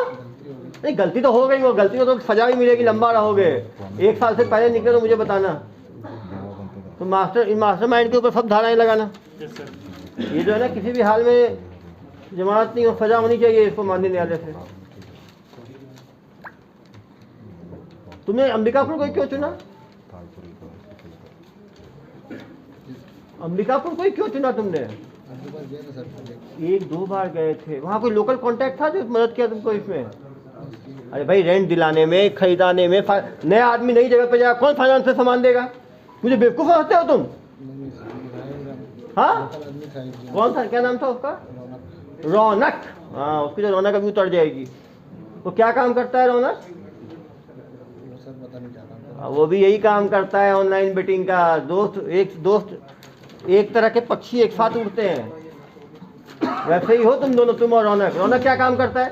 नहीं, गलती तो हो गई, वो गलती को तो सजा भी मिलेगी, लंबा रहोगे। 1 साल से पहले निकले तो मुझे बताना। तो मास्टरमाइंड के ऊपर सब धाराएं लगाना। ये जो है ना, किसी भी हाल में जमानत नहीं हो, सजा होनी चाहिए इसको माननीय न्यायालय से। तुमने अंबिकापुर को क्यों चुना? अंबिकापुर को क्यों चुना तुमने? 1-2 बार गए थे। वहाँ कोई लोकल कांटेक्ट था जो मदद किया तुमको इसमें? अरे भाई, रेंट दिलाने में, खरीदाने में, नया आदमी नई जगह पे जाएगा, कौन फाइनेंस से सामान देगा? मुझे बेवकूफ़ समझते हो तुम? हाँ, कौन था, क्या नाम था उसका? रौनक। हाँ, उसकी तो रौनक अभी उतर जाएगी। वो क्या काम करता है रौनक? वो भी यही काम करता है, ऑनलाइन बेटिंग का। दोस्त एक तरह के पक्षी एक साथ उड़ते हैं, वैसे ही हो तुम दोनों, तुम और रौनक। रौनक क्या काम करता है?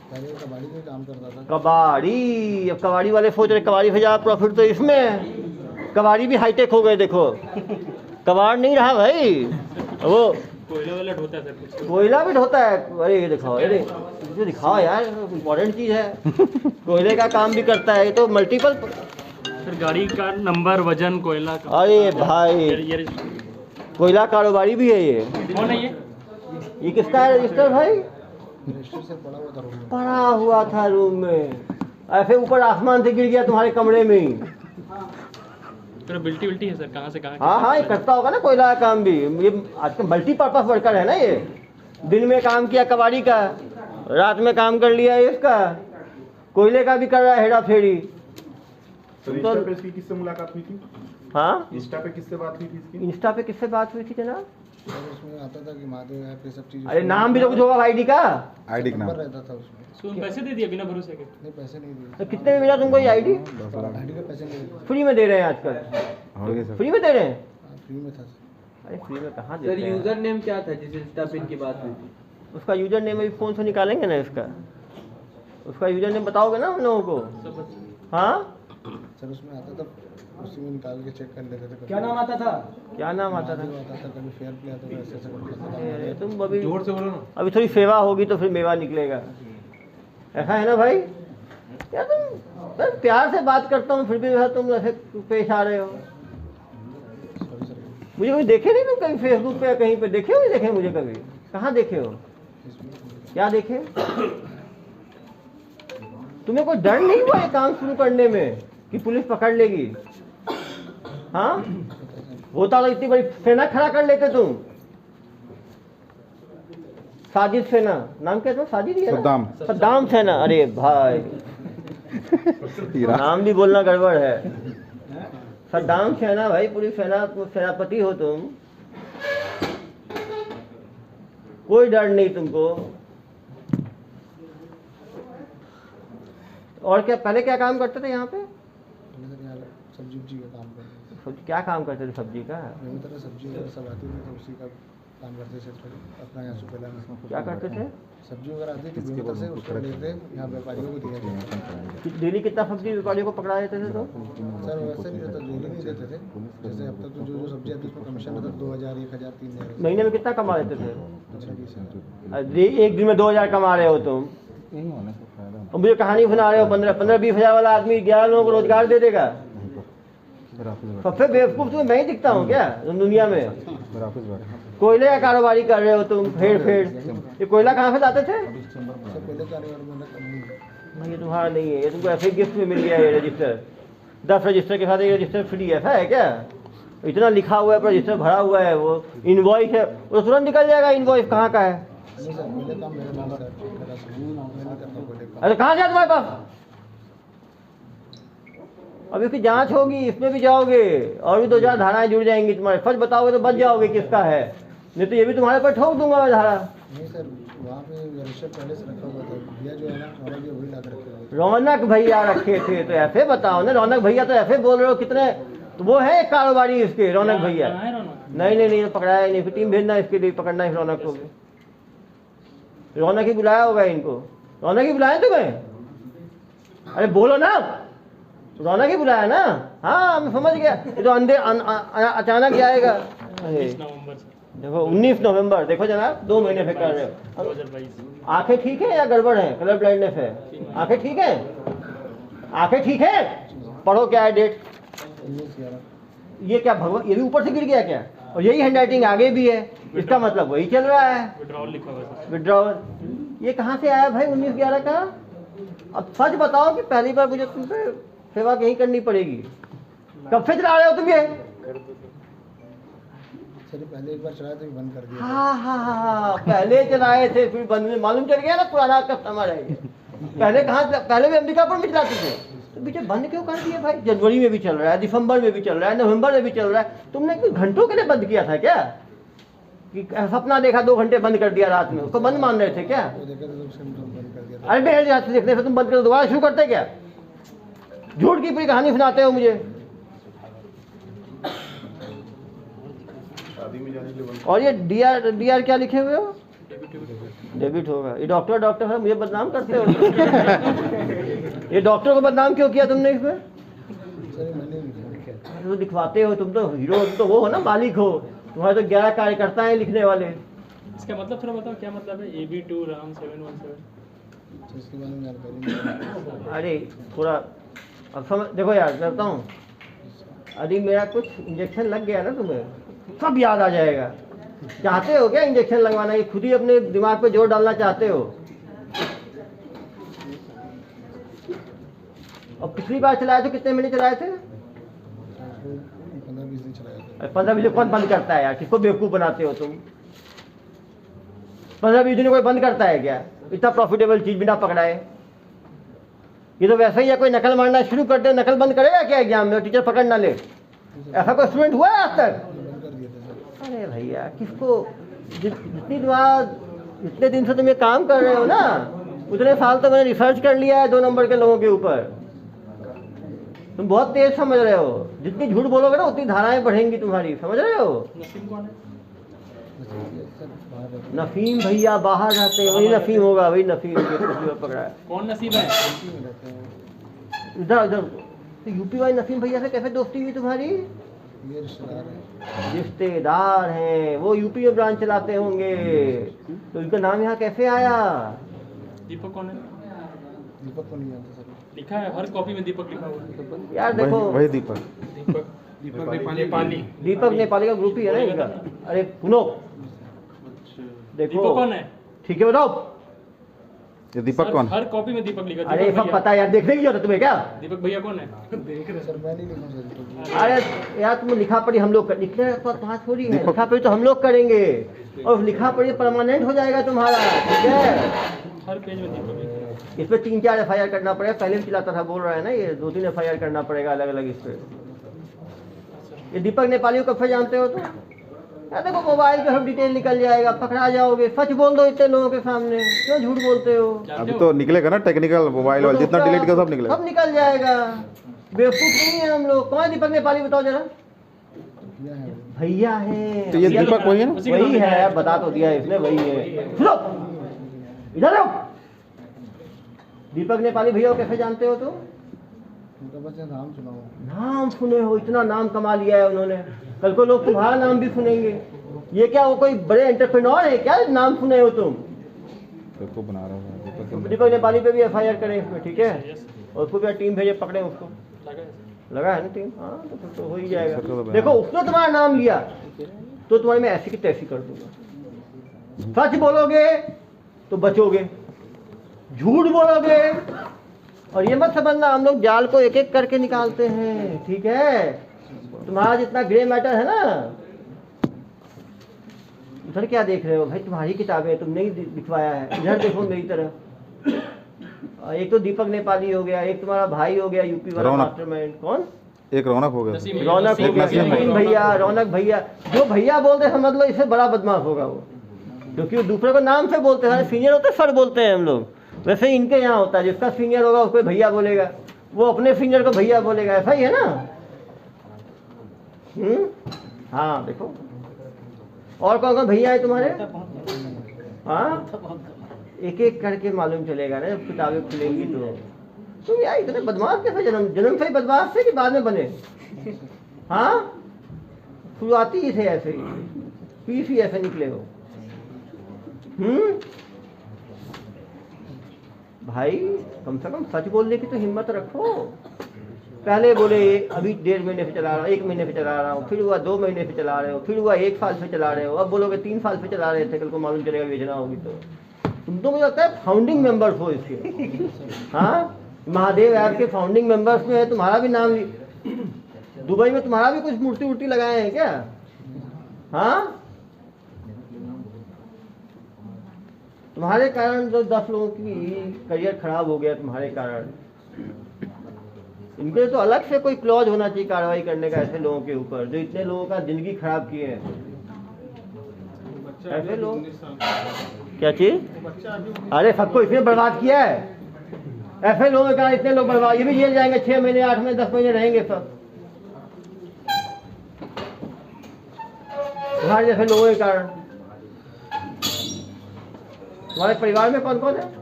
कबाड़ी में काम करता था। कबाड़ी। अब कबाड़ी वाले सोच रहे कबाड़ी से ज़्यादा प्रॉफिट तो इसमें है। कबाड़ी भी हाईटेक हो गए, देखो कबाड़ नहीं रहा भाई, वो कोयला वाला ढोता है सर। कोयला भी ढोता है। अरे ये दिखाओ, अरे ये दिखाओ यार, इम्पोर्टेंट चीज़ है। कोयले का काम भी करता है, ये तो मल्टीपल। सर गाड़ी का नंबर, वजन, कोयला का। अरे भाई, कोयला कारोबारी भी है ये। कौन है ये किसका है रजिस्टर भाई? रजिस्टर से पड़ा हुआ था रूम में। पड़ा हुआ था रूम में, ऐसे ऊपर आसमान से गिर गया तुम्हारे कमरे में ही। बिल्टी है सर, कहाँ से कहाँ? हाँ, ये करता होगा ना कोयला का काम भी। ये आजकल मल्टीपर्पज वर्कर है ना ये। दिन में काम किया कबाड़ी का, रात में काम कर लिया इसका, कोयले का भी कर रहा है हेरा फेरी। तो इंस्टा पे इसकी किससे मुलाकात हुई थी? हाँ, इंस्टा पे किससे बात हुई थी इसकी? इंस्टा पे किससे बात हुई थी जनाब? उसमें आता था कि महादेव ऐप पे सब चीज़। अरे नाम भी तो कुछ होगा आईडी का। आईडी का नाम रहता था उसमें। पैसे दे दिए बिना भरोसे के? नहीं, पैसे नहीं दिए। तो कितने में मिला तुमको ये आईडी? आईडी का पैसे नहीं दिए। फ्री में दे रहे हैं आजकल? फ्री में दे रहे हैं? फ्री में था। अरे फ्री में कहाँ सर देते हैं? यूजर नेम क्या था जिस इंस्टा पिन की बात हुई थी? उसका यूजर नेम अभी फ़ोन से निकालेंगे ना इसका। उसका यूजर नेम बताओगे ना हम लोगों को? हाँ सर उसमें आता था, उसी में निकाल के चेक कर लेते थे। क्या नाम आता था? क्या नाम आता था? कभी फेयर प्ले आता था, ऐसे अरे तुम अभी जोर से बोलो ना। अभी थोड़ी सेवा होगी तो फिर मेवा निकलेगा, ऐसा है ना भाई? यार मैं प्यार से बात करता हूँ, फिर भी तुम ऐसे पेश आ रहे हो। मुझे कभी देखे नहीं तुम, कहीं फेसबुक पे या कहीं पे देखे हो? नहीं देखे मुझे कभी? कहाँ देखे हो? क्या देखे? तुम्हें कोई डर नहीं हुआ ये काम शुरू करने में कि पुलिस पकड़ लेगी? हाँ, होता तो इतनी बड़ी सेना खड़ा कर लेते तुम। साजिद सेना नाम क्या था? साजिद ही है ना? सद्दाम सेना। अरे भाई नाम भी बोलना गड़बड़ है। सद्दाम सेना भाई, पूरी सेना, सेनापति हो तुम, कोई डर नहीं तुमको। और क्या पहले क्या काम करते थे यहाँ पे? सब्जी उब्जी का काम करते थे। क्या काम करते थे सब्जी का? मेरी तरह सब्जी वगैरह सब आती थी तो उसी का काम करते थे अपना यहाँ सुपेला में। क्या करते थे? सब्जी वगैरह आती थी बेहतर से उसको लेते यहाँ व्यापारियों को दिया जाता। डेली कितना सब्जी व्यापारियों को पकड़ा देते थे? तो सर वैसे नहीं रहता, डेली नहीं देते थे। जैसे अब तक तो जो सब्जी आती है उसमें कमीशन रहता 2000, 1000, 3000। महीने में कितना कमा लेते थे? एक दिन में 2000 कमा रहे हो तुम, और मुझे कहानी सुना रहे हो 15-20 हज़ार वाला आदमी 11 लोगों को रोजगार दे देगा। सबसे बेवकूफ तुम्हें मैं ही दिखता हूँ क्या दुनिया में? कोयले का कारोबारी कर रहे हो तुम, फेर। ये कोयला कहाँ से लाते थे? ये तुम्हारा नहीं है, ये तुमको ऐसे गिफ्ट में मिल गया ये रजिस्टर। 10 रजिस्टर के साथ ये रजिस्टर फ्री, ऐसा है क्या? इतना लिखा हुआ है, रजिस्टर भरा हुआ है, वो इनवॉइस है, वो तुरंत निकल जाएगा इनवॉइस कहाँ का है। अरे कहाँ गया तुम्हारे पास? अब इसकी जांच होगी, इसमें भी जाओगे और भी 2-4 धाराएं जुड़ जाएंगी तुम्हारे। सच बताओगे तो बच जाओगे किसका है, नहीं तो ये भी तुम्हारे पर ठोक दूंगा मैं धारा। नहीं सर, वहाँ पे रजिस्टर पहले से रखा हुआ था। भैया जो है ना, रौनक भैया वही ला कर रखे हुए। रौनक भैया रखे थे तो ऐसे बताओ ना। रौनक भैया तो ऐसे बोल रहे हो, कितने तो वो है कारोबारी इसके रौनक भैया। नहीं पकड़ाया नहीं, फिर टीम भेजना इसके लिए, पकड़ना है रौनक को भी। रौनक ही बुलाया होगा इनको। रौनक ही बुलाया तुम्हें? अरे बोलो ना, रौनक ही बुलाया ना? हाँ मैं समझ गया, ये तो अंधे अचानक जाएगा। देखो 19 नवंबर, देखो जनाब 2 महीने से कर रहे हो। 2022। आंखें ठीक है या गड़बड़ है? कलर ब्लाइंडनेस है? आंखें ठीक है? आंखें ठीक है? पढ़ो क्या है डेट? ये क्या भगवान, ये भी ऊपर से गिर गया क्या? और यही हैंडराइटिंग आगे भी है, इसका मतलब वही चल रहा है। विड्रॉल लिखा हुआ है। विड्रॉल ये कहाँ से आया भाई 19/11 का? अब सच बताओ कि पहली बार मुझे तुम पे सेवा कहीं करनी पड़ेगी। कब से चला रहे हो तुम ये? सर पहले एक बार चलाया तो बंद कर दिया। हाँ, पहले चलाए थे फिर बंद, मालूम चल गया ना पुराना कस्टमर है ये। पहले कहाँ, पहले भी अंबिकापुर में चलाते थे, तो पीछे बंद क्यों कर दिए भाई? जनवरी में भी चल रहा है, दिसंबर में भी चल रहा है, नवंबर में भी चल रहा है। तुमने कुछ घंटों के लिए बंद किया था क्या? कि सपना देखा 2 घंटे बंद कर दिया रात में, उसको बंद मान रहे थे क्या? अरे मेरे रात देखने से तुम बंद कर दोबारा शुरू करते क्या? झूठ की पूरी कहानी सुनाते हो मुझे। शादी में जाने के लिए और ये डीआर क्या लिखे हुए हो? डेबिट होगा। ये डॉक्टर है, मुझे बदनाम करते हो। ये डॉक्टर को बदनाम क्यों किया तुमने इसमें? तो दिखवाते हो, तुम तो हीरो, तुम तो वो हो ना, मालिक हो। तुम्हारे तो 11 कार्यकर्ता हैं लिखने वाले। इसका मतलब थोड़ा बताओ, क्या मतलब है AB2 RAM 717? इसके बारे में जानकारी। अरे थोड़ा अब समझ, देखो यार मैं बताऊँ, अभी मेरा कुछ इंजेक्शन लग गया ना, तुम्हें सब याद आ जाएगा। चाहते हो क्या इंजेक्शन लगवाना? ये खुद ही अपने दिमाग पे जोर डालना चाहते हो? और पिछली बार चलाए थे कितने महीने चलाए थे? 15-20 दिन चलाया था। 15-20 दिन कौन बंद करता है यार? किसको बेवकूफ़ बनाते हो तुम? 15-20 दिन कोई बंद करता है क्या? इतना प्रॉफिटेबल चीज़ बिना पकड़ाए। ये तो वैसे ही है, कोई नकल मारना शुरू कर दे, नकल बंद करेगा क्या एग्जाम में? टीचर पकड़ ना ले, ऐसा कोई स्टूडेंट हुआ है आज तक? अरे भैया किसको, जितनी बार इतने दिन से तुम ये काम कर रहे हो ना, उतने साल तो मैंने रिसर्च कर लिया है 2 नंबर के लोगों के ऊपर। तुम बहुत तेज समझ रहे हो, जितनी झूठ बोलोगे ना उतनी धाराएं बढ़ेंगी तुम्हारी, समझ रहे हो? नसीम कौन है? नफीम भैया बाहर रहते हैं, वही नफीम होगा, वही नफीम पकड़ा है। कौन नसीब है? इधर इधर तो यूपी वाले नफीम भैया से कैसे दोस्ती हुई तुम्हारी? ये रिश्तेदार है। रिश्तेदार हैं, वो यूपी में ब्रांच चलाते होंगे, तो उनका नाम यहाँ कैसे आया? दीपक कौन है? दीपक को नहीं जानते सर। लिखा है हर कॉपी में दीपक लिखा हुआ है। यार देखो वही दीपक। दीपक नेपाली। दीपक नेपाली का ग्रुप ही है ना इनका। अरे सुनो, दीपक देखो कौन है? ठीक है बताओ। ये दीपक कौन? हर कॉपी में दीपक लिखा। अरे दीपक सब भैया। पता है यार, देखने की जरूरत है तुम्हें क्या? दीपक भैया कौन है? सर मैं नहीं लिखूँ सर। अरे यार तुम लिखा पढ़ी हम लोग लिखने तो तुम्हारा थोड़ी है, लिखा पढ़ी तो हम लोग करेंगे और लिखा पढ़ी परमानेंट हो जाएगा तुम्हारा, ठीक है? हर पेज में दीपक लिखा है। इस पे 3-4 FIR करना पड़ेगा। पहले भी चिल्लाता था, बोल रहा है ना, ये 2-3 FIR करना पड़ेगा अलग अलग इस पे। ये दीपक नेपाली को कब से जानते हो तो? यार देखो मोबाइल पे सब डिटेल निकल जाएगा, पकड़ा जाओगे। सच बोल दो इतने लोगों के सामने, क्यों झूठ बोलते हो? अभी तो निकलेगा ना टेक्निकल मोबाइल वाला, जितना डिलीट किया सब निकलेगा। सब निकल जाएगा। बेवकूफ नहीं है हम लोग। कौन है दीपक नेपाली बताओ जरा? भैया है। तो ये दीपक वही है ना? उसी का नाम वही लिखा है, बता तो दिया इसने, वही है। सुनो इधर आओ। दीपक नेपाली भैया को कैसे जानते हो तुम? उनका बस नाम सुना हो। नाम सुने हो? इतना नाम कमा लिया है उन्होंने, कल को लोग तुम्हारा नाम भी सुनेंगे। ये क्या वो कोई बड़े एंटरप्रेन्योर है क्या, नाम सुने हो तुम? देखो बना रहा हूँ दीपक नेपाली पे भी FIR करें इसमें, ठीक है? और उसको भी टीम भेजे, पकड़े उसको। लगा है। लगा है ना टीम? हाँ तो फिर तो हो ही जाएगा। सर को तो देखो उसने तुम्हारा नाम लिया तो तुम्हारी मैं ऐसी की तैसी कर दूंगा। सच बोलोगे तो बचोगे, झूठ बोलोगे। और ये मत समझना हम लोग जाल को एक एक करके निकालते हैं, ठीक है? तुम्हारा जितना ग्रे मैटर है ना, उधर क्या देख रहे हो भाई? तुम्हारी किताबें तुमने ही लिखवाया है। इधर देखो मेरी तरह। एक तो दीपक नेपाली हो गया, एक तुम्हारा भाई हो गया यूपी वाला मास्टरमाइंड। कौन? एक रौनक हो गया। रौनक हो गया, नसीम भैया, रौनक भैया। जो भैया बोलते समझ लो इससे बड़ा बदमाश होगा वो, क्योंकि वो दूसरे को नाम से बोलते हैं। सीनियर होते सर बोलते हैं हम लोग, वैसे इनके यहाँ होता है जिसका सीनियर होगा उसको भैया बोलेगा, वो अपने सीनियर को भैया बोलेगा। ऐसा ही है ना? हाँ देखो और कौन कौन भैया है तुम्हारे? हाँ एक एक करके मालूम चलेगा ना जब किताबें खुलेंगी तो। तुम यार इतने बदमाश कैसे जन्म से ही बदमाश थे कि बाद में बने? हाँ शुरुआती ही थे ऐसे ही, पीस ही ऐसे निकले हो। भाई कम से कम सच बोलने की तो हिम्मत रखो। पहले बोले अभी 1.5 महीने से चला रहा हूँ, 1 महीने से चला रहा हूँ, फिर हुआ 2 महीने से चला रहे हो, फिर हुआ 1 साल से चला रहे हो, अब बोलोगे 3 साल से चला रहे थे, कल को मालूम चलेगा योजना होगी तो। तुम तो मुझे लगता है फाउंडिंग मेंबर्स हो इसके। हाँ महादेव ऐप के फाउंडिंग मेंबर्स में है, तुम्हारा भी नाम। दुबई में तुम्हारा भी कुछ मूर्ति वूर्ति लगाए हैं क्या? हाँ तुम्हारे कारण जो 10 लोगों की करियर खराब हो गया तुम्हारे कारण। इनके तो अलग से कोई क्लॉज होना चाहिए कार्रवाई करने का ऐसे लोगों के ऊपर जो इतने लोगों का जिंदगी खराब किए हैं। ऐसे लोग क्या चीज? अरे सबको इसने बर्बाद किया है। ऐसे लोगों के कारण इतने लोग बर्बाद, ये भी जेल जाएंगे 6 महीने 8 महीने 10 महीने रहेंगे सब तुम्हारे जैसे लोगों के कारण। तुम्हारे परिवार में कौन कौन है?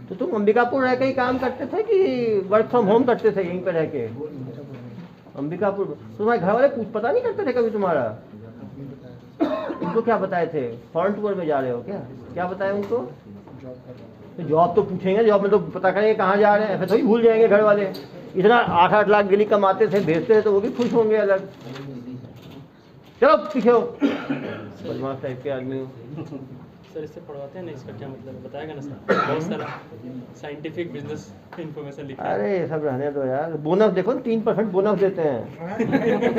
तो तुम अंबिकापुर रह के ही काम करते थे कि वर्क फ्रॉम होम करते थे यहीं पे रह के? अंबिकापुर। तुम्हारे घर वाले कुछ पता नहीं करते थे कभी तुम्हारा? उनको क्या बताए थे? फॉरेन टूर में जा रहे हो क्या? क्या बताया उनको? तो जॉब तो पूछेंगे, जॉब में तो पता करेंगे कहाँ जा रहे हैं, ऐसे थोड़ी भूल जाएंगे घर वाले। इतना 8-8 लाख गिली कमाते थे, भेजते थे तो वो भी खुश होंगे अलग। चलो पीछे हो, बदमाश टाइप के आदमी हो। सर इससे पढ़वाते हैं ना, इसका क्या मतलब है बताएगा ना सर? बहुत सारा साइंटिफिक बिजनेस इंफॉर्मेशन लिखा है। अरे ये सब रहने दो यार। बोनस देखो 3% बोनस देते हैं।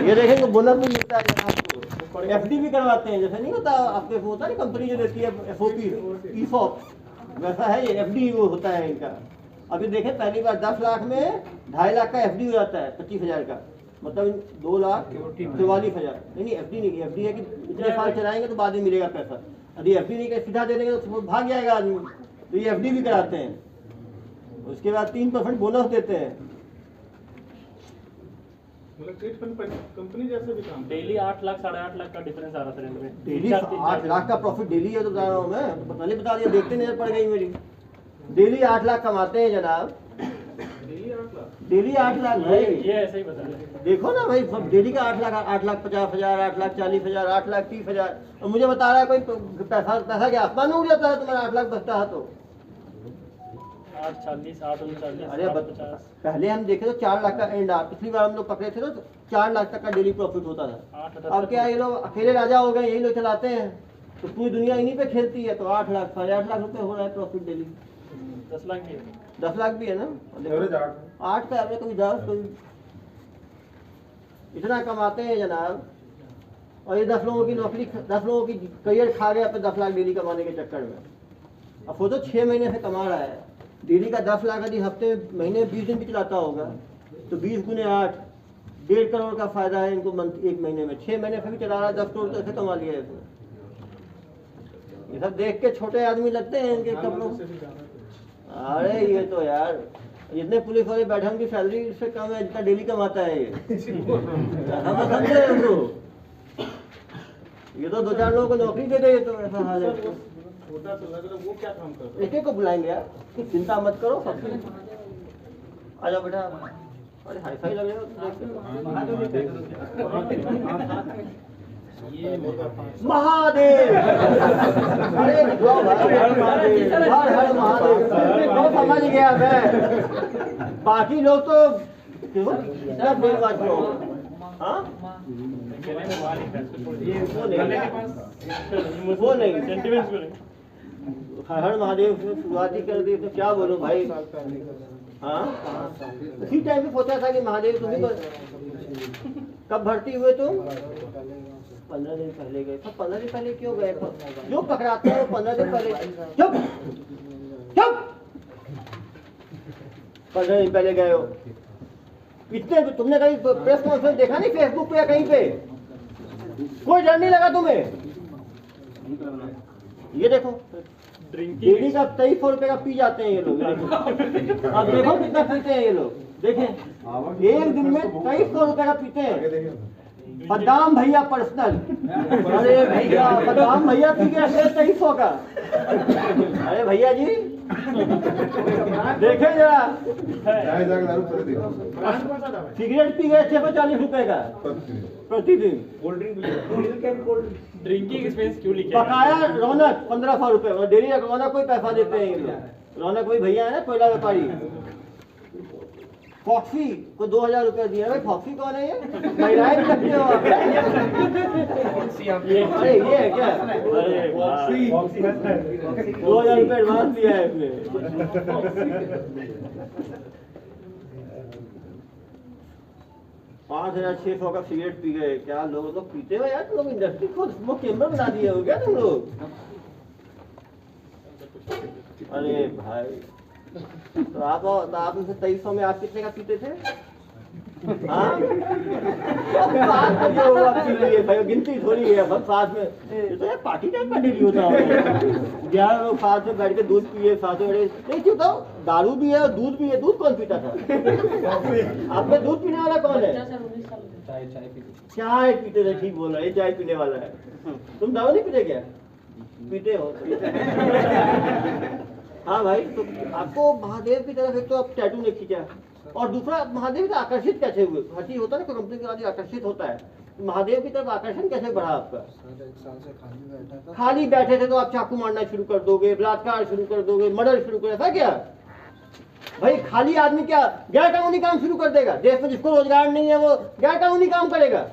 ये देखेंगे बोनस भी मिलता है आपको। FD भी करवाते हैं, जैसे नहीं होता आपके होता है कंपनी जो देती है FOP ESOP, वैसा है ये FD वो होता है इनका। अभी देखें पहली बार 10 लाख में 2.5 लाख का FD हो जाता है 25,000 का, मतलब 2,44,000। नहीं FD नहीं, FD है कि इतने साल चलाएंगे तो बाद में मिलेगा पैसा। यदि FD नहीं कर सीधा दे देंगे तो भाग जाएगा आदमी, तो ये FD भी कराते हैं। उसके बाद 3% बोनस देते हैं। कंपनी जैसे भी काम डेली 8 लाख 8.5 लाख का डिफरेंस आ रहा था इनमें। डेली 8 लाख का प्रॉफिट डेली है तो बता रहा हूँ मैं, तो पहले बता दिया, देखते नजर पड़ गई मेरी। डेली 8 लाख कमाते हैं जनाब, डेली 8 लाख भाई। ये ऐसे ही बता रहे हैं। देखो ना भाई, सब डेली का 8,50,000, 8,40,000, 8,30,000। और मुझे बता रहा है कोई पैसा क्या आसमान में उड़ जाता है तुम्हारा 8 लाख बचता है तो? 840, 839, अरे 850, पहले हम देखे तो 4 लाख का एंड पिछली बार हम लोग पकड़े थे तो 4 लाख तक का डेली प्रॉफिट होता था। 878, अब क्या ये लोग अकेले राजा हो गए, यही लोग चलाते हैं, तो पूरी दुनिया इन्हीं पे खेलती है, तो 8 लाख 8.5 लाख रुपए हो रहा है प्रॉफिट डेली। 10 लाख भी है। 10 लाख भी है ना, एवरेज 8 का एवरेज, कभी 10, कभी इतना कमाते हैं जनाब। और ये 10 लोगों की नौकरी, 10 लोगों की करियर खा गए अपने 10 लाख डेली कमाने के चक्कर में। अब वो तो 6 महीने से कमा रहा है, डेली का 10 लाख यदि हफ्ते महीने 20 दिन भी चलाता होगा तो 20 गुने 8, 1.5 करोड़ का फायदा है इनको मंथ, 1 महीने में। 6 महीने से भी चला रहा है, 10 करोड़ तो ऐसे कमा लिया है इसने। ये सब देख के छोटे आदमी लगते हैं इनके कपड़ों। अरे ये तो यार जितने पुलिस वाले बैठे उनकी सैलरी इससे कम है जितना डेली कमाता है ये। हम समझे उनको, ये तो 2-4 लोगों को नौकरी दे दे, तो ऐसा हाल है। छोटा सा लग रहा है, वो क्या काम करता एक एक को बुलाएंगे यार, चिंता मत करो, सबसे आ जाओ बेटा। अरे हाई फाई लग रहे हो महादेव। अरे दिखाओ भाई, हर महादेव, हर महादेव। तो समझ गया मैं, बाकी लोग तो सब बेवकूफ लोग। हाँ वो नहीं सेंटिमेंट्स को नहीं। हर महादेव से शुरुआत ही कर दी, तो क्या बोलूं भाई। हाँ उसी टाइम पे सोचा था कि महादेव तुम्हें कब भर्ती हुए तुम? 15 दिन पहले गए। तो 15 दिन पहले क्यों गए? जो पकड़ाते हैं 15 दिन पहले। चुप चुप, 15 दिन पहले गए हो। इतने तुमने कहीं प्रेस कॉन्फ्रेंस देखा नहीं फेसबुक पे या कहीं पे? कोई डर नहीं लगा तुम्हें? ये देखो डेली का 2300 रुपए का पी जाते हैं ये लोग। अब देखो कितना पीते हैं ये लोग, देखें एक दिन में 2300 रुपए का पीते हैं। बदाम भैया पर्सनल, अरे भैया बदाम भैया पी के 2300 का। अरे भैया जी देखें जरा, सिगरेट पी गए 640 रुपए का प्रतिदिन। ड्रिंकिंग एक्सपेंस क्यों लिखे? बकाया रौनक 1500 रुपए, और डेली रौनक कोई पैसा देते हैं ये लोग। रौनक कोई भैया है ना कोयला व्यापारी, फॉक्सी को 2000 रुपए दिया। भाई फॉक्सी कौन है ये? महिलाएं भी रखते हो आप? अरे ये है क्या? अरे 2000 रुपए एडवांस दिया है इसने। 5600 का सिगरेट पी गए। क्या लोग पीते हो यार? तुम लोग इंडस्ट्री को स्मोक चेम्बर बना दिए हो क्या तुम लोग? अरे भाई तो आप इसे 2300 में आप कितने का पीते थे? हाँ भाई गिनती थोड़ी है, सब साथ में। ये तो यार पार्टी टाइप का डेली होता है। 11 लोग साथ में बैठ के दूध पिए, साथ में नहीं क्यों तो दारू भी है और दूध भी है। दूध कौन पीता था? आप में दूध पीने वाला कौन है? चाय पीते थे, ठीक बोल रहा है, चाय पीने वाला है। तुम दारू नहीं पीते क्या? पीते हो? हाँ भाई, तो आपको महादेव की तरफ एक तो आप टैटू नहीं खींचा, और दूसरा महादेव से आकर्षित कैसे हुए? हर चीज होता है ना, कोई कंपनी के बाद आकर्षित होता है, महादेव की तरफ आकर्षण कैसे बढ़ा आपका? 1 साल से खाली बैठा था। खाली बैठे थे तो आप चाकू मारना शुरू कर दोगे, बलात्कार शुरू कर दोगे, मर्डर शुरू कर, ऐसा क्या भाई? खाली आदमी क्या गैर कानूनी काम शुरू कर देगा? देश में जिसको रोजगार नहीं है वो गैर कानूनी काम करेगा,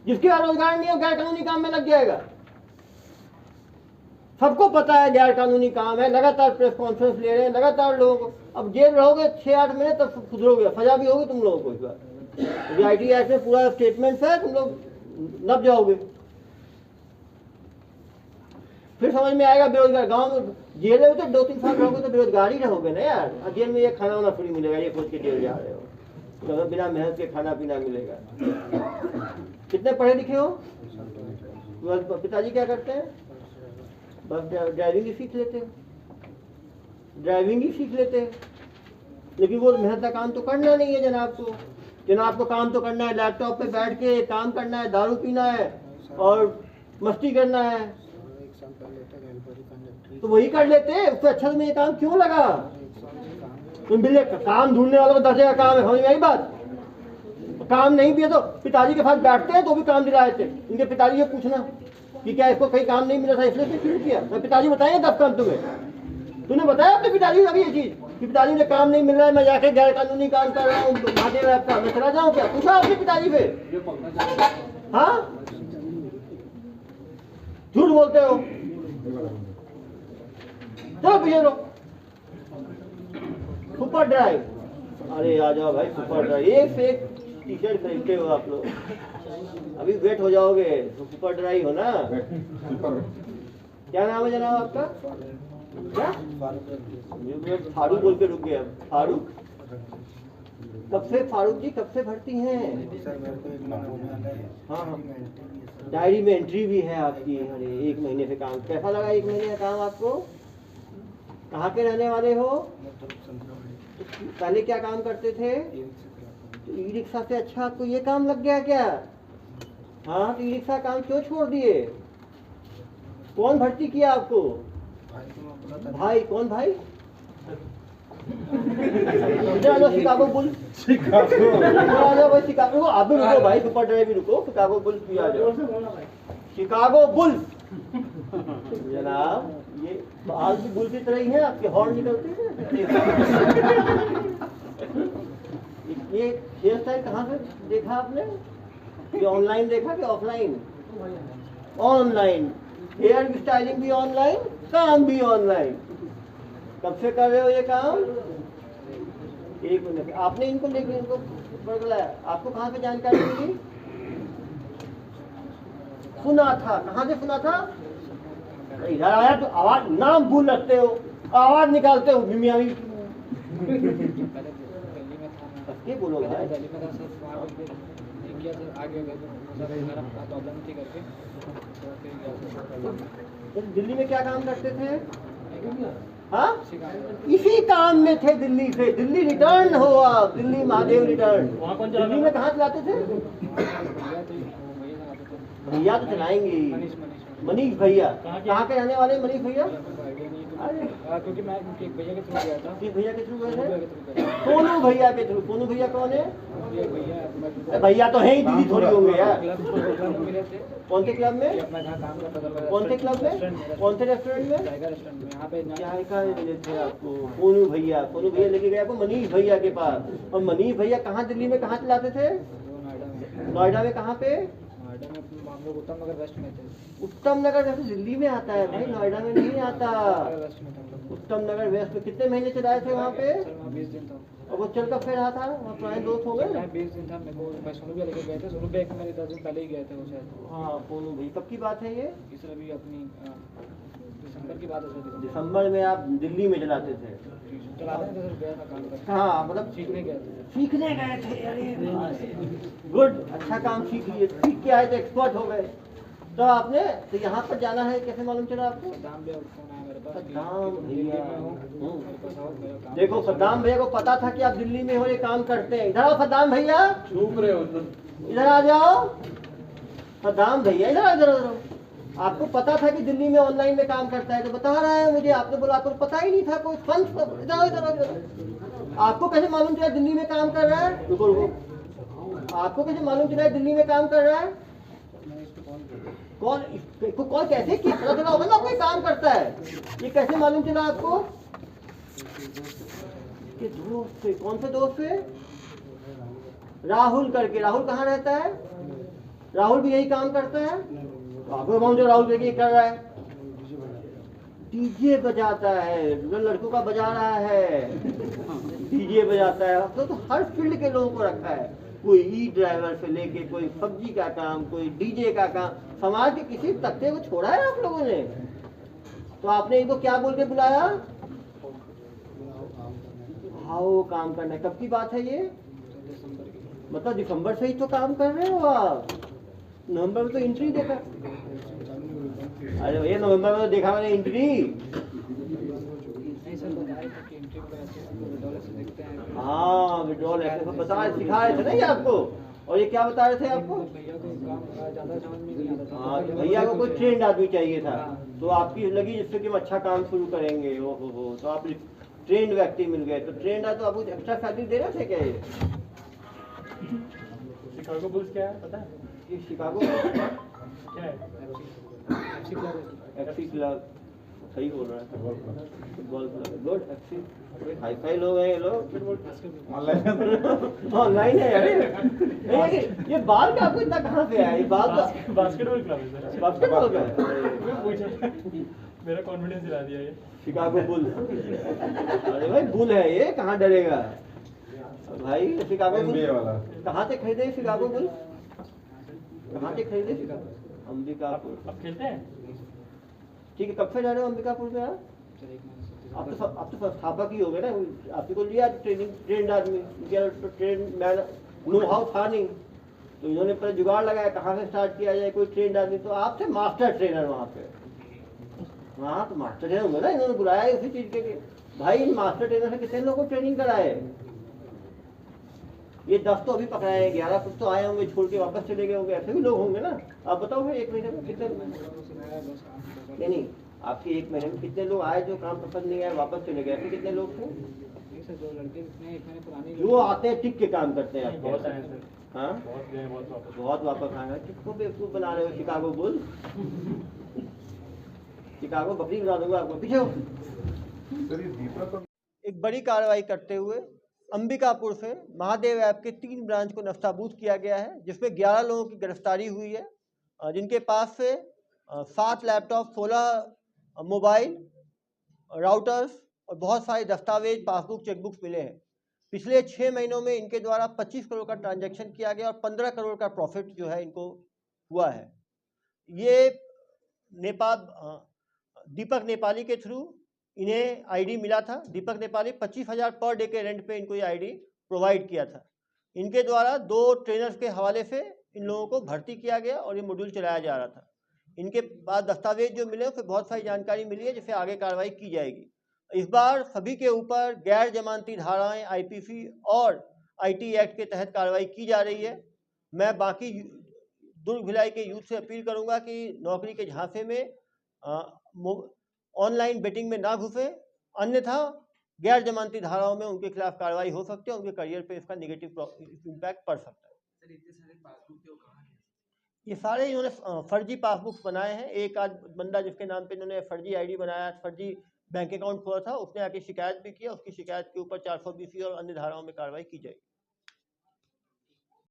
जिसके पास रोजगार नहीं है वो गैर कानूनी काम में लग जाएगा। सबको पता है गैर कानूनी काम है। लगातार प्रेस कॉन्फ्रेंस ले रहे हैं, लगातार लोगों को। अब जेल रहोगे 6-8 महीने तब सुधरोगे, सजा भी होगी तुम लोगों को। इस बार IT एक्ट में पूरा स्टेटमेंट है, तुम लोग नप जाओगे। फिर समझ में आएगा बेरोजगार गांव में। जेल में तो 2-3 साल रहोगे तो बेरोजगार ही रहोगे ना यार। अब जेल में ये खाना वाना फ्री मिलेगा, ये सोच के जेल जा रहे हो, तो बिना मेहनत के खाना पीना मिलेगा। कितने पढ़े लिखे हो? पिताजी क्या करते हैं? बस ड्राइविंग ही सीख लेते हैं, ड्राइविंग ही सीख लेते हैं। लेकिन वो मेहनत का काम तो करना नहीं है जनाब को। जनाब को काम तो करना है लैपटॉप पे बैठ के काम करना है, दारू पीना है और मस्ती करना है। 1 साल पहले तक हेल्पर कंडक्टर, तो वही कर लेते हैं। उससे अच्छा तुम्हें ये काम क्यों लगा? तुम बिल्ले काम ढूंढने वालों को 10 का काम है, समझ में आई बात? काम नहीं भी है तो पिताजी के साथ बैठते हैं तो भी काम दिलाए थे। इनके पिताजी से पूछना कि क्या इसको कहीं काम नहीं मिला था इसलिए शुरू किया? तो पिताजी बताएंगे 10 काम तुम्हें। तूने बताया अपने पिताजी को अभी ये चीज कि पिताजी ने काम नहीं मिल रहा है, मैं जाके गैर कानूनी काम कर रहा हूँ महादेव ऐप का, मैं चला जाऊँ क्या? पूछा अपने पिताजी से? हाँ, झूठ बोलते हो। चलो पीछे लो। सुपर ड्राइव, अरे आ जाओ भाई सुपर ड्राइव। एक से एक टी शर्ट खरीदते हो आप लोग, अभी वेट हो जाओगे। सुपर ड्राइव हो ना? क्या नाम है जनाब आपका? क्या? फारूक बोल के रुक गया। फारूक, कब से फारूक जी कब से भर्ती हैं? हाँ हाँ, डायरी में एंट्री भी है आपकी। अरे 1 महीने से काम, कैसा लगा 1 महीने का काम आपको? कहाँ के रहने वाले हो? पहले क्या काम करते थे? ई रिक्शा से अच्छा आपको ये काम लग गया क्या? हाँ, तो ई रिक्शा काम क्यों छोड़ दिए? कौन भर्ती किया आपको? भाई, कौन भाई? शिकागो बुल, शिकागो शिकागो, आप भी रुको भाई, सुपर ड्राइव भी रुको, शिकागो बुल्स भी आ जाओ। शिकागो बुल्स जनाब, ये आज भी बुल की तरह ही है, आपके हॉर्न निकलते हैं। ये हेयर स्टाइल कहाँ से देखा आपने? ये ऑनलाइन देखा कि ऑफलाइन? ऑनलाइन। हेयर स्टाइलिंग भी ऑनलाइन, काम भी ऑनलाइन। कब से कर रहे हो ये काम? 1 मिनट। आपने इनको लेके इनको बदलाया, आपको कहाँ से जानकारी मिली? सुना था। कहाँ से सुना था? इधर आया तो आवाज, नाम भूल रखते हो, आवाज निकालते हो मियाँ भी। ये बोलो भाई। दिल्ली में क्या काम करते थे? हाँ, इसी काम में थे दिल्ली से। दिल्ली रिटर्न हो आप, दिल्ली महादेव रिटर्न। दिल्ली में कहाँ चलाते थे? भैया तो चलाएंगे। मनीष भैया कहाँ के रहने वाले? मनीष भैया क्योंकि मैं एक भैया के थ्रू गया था। किस भैया के थ्रू गए थे? सोनू भैया के थ्रू। सोनू भैया कौन है? भैया तो है ही, दीदी थोड़ी होंगे यार। कौन से क्लब में? कौन से क्लब में? कौन से रेस्टोरेंट में? यहाँ पे जायका मिले थे आपको। सोनू भैया, सोनू भैया लेके गए आपको मनीष भैया के पास। और मनीष भैया कहाँ दिल्ली में कहाँ चलाते थे? नोएडा में। कहाँ पे? उत्तम नगर वेस्ट में थे। उत्तम नगर वैसे दिल्ली में आता है भाई, नोएडा में नहीं आता। उत्तम नगर वेस्ट में कितने महीने चलाए थे वहाँ पे? 20 दिन था। और वो चल कब फिर रहा था? वहाँ पुराने दोस्त हो गए? 20 दिन था। मेरे को सोनू भैया लेके गए थे। सोनू भैया मेरे 10 दिन पहले ही गए थे वो शायद। हाँ, सोनू भाई। कब की बात है ये? इस अभी अपनी दिसंबर की बात है। दिसंबर में आप दिल्ली में चलाते थे? चलाते थे सर, गया था काम करते। हाँ, मतलब सीखने गए थे। सीखने गए थे। अरे गुड, अच्छा काम सीख लिए। सीख के आए तो एक्सपर्ट हो गए। तो आपने तो यहाँ पर जाना है, कैसे मालूम चला आपको? सद्दाम भैया फोन आया मेरे पास। सद्दाम भैया, देखो देखो सद्दाम भैया को पता था कि आप दिल्ली में हो, ये काम करते हैं। इधर आओ सद्दाम भैया, चुप रहे हो इधर आ जाओ। सद्दाम भैया इधर इधर आओ। आपको पता था कि दिल्ली में ऑनलाइन में काम करता है, तो बता रहा है मुझे। आपने बोला आपको पता ही नहीं था कोई फंड। इधर आपको कैसे मालूम चला दिल्ली में काम कर रहा है? रुको रुको, आपको कैसे मालूम चला दिल्ली में काम कर रहा है? कौन कौन कैसे किया? पता चला होगा ना कोई काम करता है। ये कैसे मालूम चला आपको? कि दोस्त से। कौन से दोस्त से? राहुल करके। राहुल कहाँ रहता है? राहुल भी यही काम करता है। आपको मालूम जो राहुल करके कर रहा है? डीजे बजाता है, जो लड़कों का बजा रहा है, डीजे बजाता है। तो हर फील्ड के लोगों को रखा है। कोई ई ड्राइवर से लेके कोई सब्जी का काम, कोई डीजे का काम। समाज के किसी तख्ते को छोड़ा है आप लोगों ने? तो आपने इनको क्या बोल के बुलाया? आओ काम करना है। कब की बात है ये? मतलब दिसंबर से ही तो काम कर रहे हो आप। नवंबर में तो एंट्री देखा। अरे भैया नवंबर में तो देखा मैंने एंट्री। हाँ, विड्रॉल ऐसे तो बता सिखा रहे थे ना ये आपको। और ये क्या बता रहे थे आपको? भैया को काम ज़्यादा समझ में नहीं आता था। हाँ, भैया को कोई ट्रेंड आदमी चाहिए था। तो आपकी लगी जिससे कि हम अच्छा काम शुरू करेंगे। ओ हो, तो आप ट्रेंड व्यक्ति मिल गए। तो ट्रेंड है तो आपको एक्स्ट्रा सैलरी दे रहे थे क्या ये? शिकागो बुल्स क्या है पता है? ये शिकागो क्या है? FC club. सही बोल रहा है, फुटबॉल क्लब, गुड, अच्छी, हाई फाई लोग हैं ये लोग, ऑनलाइन है। अरे ये बाल का आपको इतना कहाँ से आया, ये बाल का बास्केटबॉल क्लब है सर। बास्केटबॉल का है? मैं पूछा, मेरा कॉन्फिडेंस दिला दिया ये। शिकागो बुल, अरे भाई बुल है ये, कहाँ डरेगा भाई। शिकागो बुल कहाँ से खरीदे, शिकागो बुल कहाँ से खरीदे? अंबिकापुर। अब खेलते हैं? ठीक है, कब से जा रहे हो अंबिकापुर में आप? आप तो संस्थापक ही हो गए ना, आपके को लिया ट्रेनिंग, ट्रेंड आदमी, तो ट्रेन मैन नो हाउ था नहीं, तो इन्होंने पहले जुगाड़ लगाया कहाँ से स्टार्ट किया जाए, कोई ट्रेंड आदमी, तो आप थे मास्टर ट्रेनर वहाँ पे। वहाँ तो मास्टर ट्रेनर होंगे ना, इन्होंने बुलाया है उसी चीज़ के लिए। भाई इन मास्टर ट्रेनर से कितने लोगों को ट्रेनिंग कराए? ये 10 तो अभी पकड़ाए हैं, 11 कुछ तो आए होंगे, छोड़ के वापस चले गए होंगे, ऐसे भी लोग होंगे ना। आप बताओ फिर 1 महीने में कितने, नहीं आपके 1 महीने में कितने लोग आए जो काम पसंद नहीं आए वापस चले गए, ऐसे कितने लोग थे? जो लड़के जितने 1 महीने पुराने जो आते हैं टिक के काम करते हैं आपके? बहुत आए हैं सर। हाँ बहुत गए, बहुत वापस आए हैं। किसको बेवकूफ़ बना रहे हो? शिकागो बुल, शिकागो बकरी बना दूंगा आपको, पीछे हो। एक बड़ी कार्रवाई करते हुए अंबिकापुर से महादेव ऐप के 3 ब्रांच को नस्ताबूद किया गया है, जिसमें 11 लोगों की गिरफ्तारी हुई है, जिनके पास से 7 लैपटॉप, 16 मोबाइल, राउटर्स और बहुत सारे दस्तावेज, पासबुक, चेकबुक्स मिले हैं। पिछले 6 महीनों में इनके द्वारा 25 करोड़ का ट्रांजैक्शन किया गया और 15 करोड़ का प्रॉफिट जो है इनको हुआ है। ये दीपक नेपाली के थ्रू इन्हें आईडी मिला था। दीपक नेपाली 25,000 पर डे के रेंट पे इनको ये आईडी प्रोवाइड किया था। इनके द्वारा 2 ट्रेनर्स के हवाले से इन लोगों को भर्ती किया गया और ये मॉड्यूल चलाया जा रहा था। इनके पास दस्तावेज जो मिले उससे बहुत सारी जानकारी मिली है, जिससे आगे कार्रवाई की जाएगी। इस बार सभी के ऊपर गैर जमानती धाराएं, आईपीसी और आईटी एक्ट के तहत कार्रवाई की जा रही है। मैं बाकी दुर्ग भिलाई के यूथ से अपील करूंगा कि नौकरी के झांसे में ऑनलाइन बेटिंग में ना घुसे, अन्यथा गैर जमानती धाराओं में उनके खिलाफ कार्रवाई हो सकती है, उनके करियर पे इसका नेगेटिव इम्पैक्ट पड़ सकता है। ये सारे इन्होंने फर्जी पासबुक बनाए हैं। एक आध बंदा जिसके नाम पे इन्होंने फर्जी आईडी बनाया, फर्जी बैंक अकाउंट खोला था, उसने आके शिकायत भी किया। उसकी शिकायत के ऊपर 420 और अन्य धाराओं में कार्रवाई की जाएगी।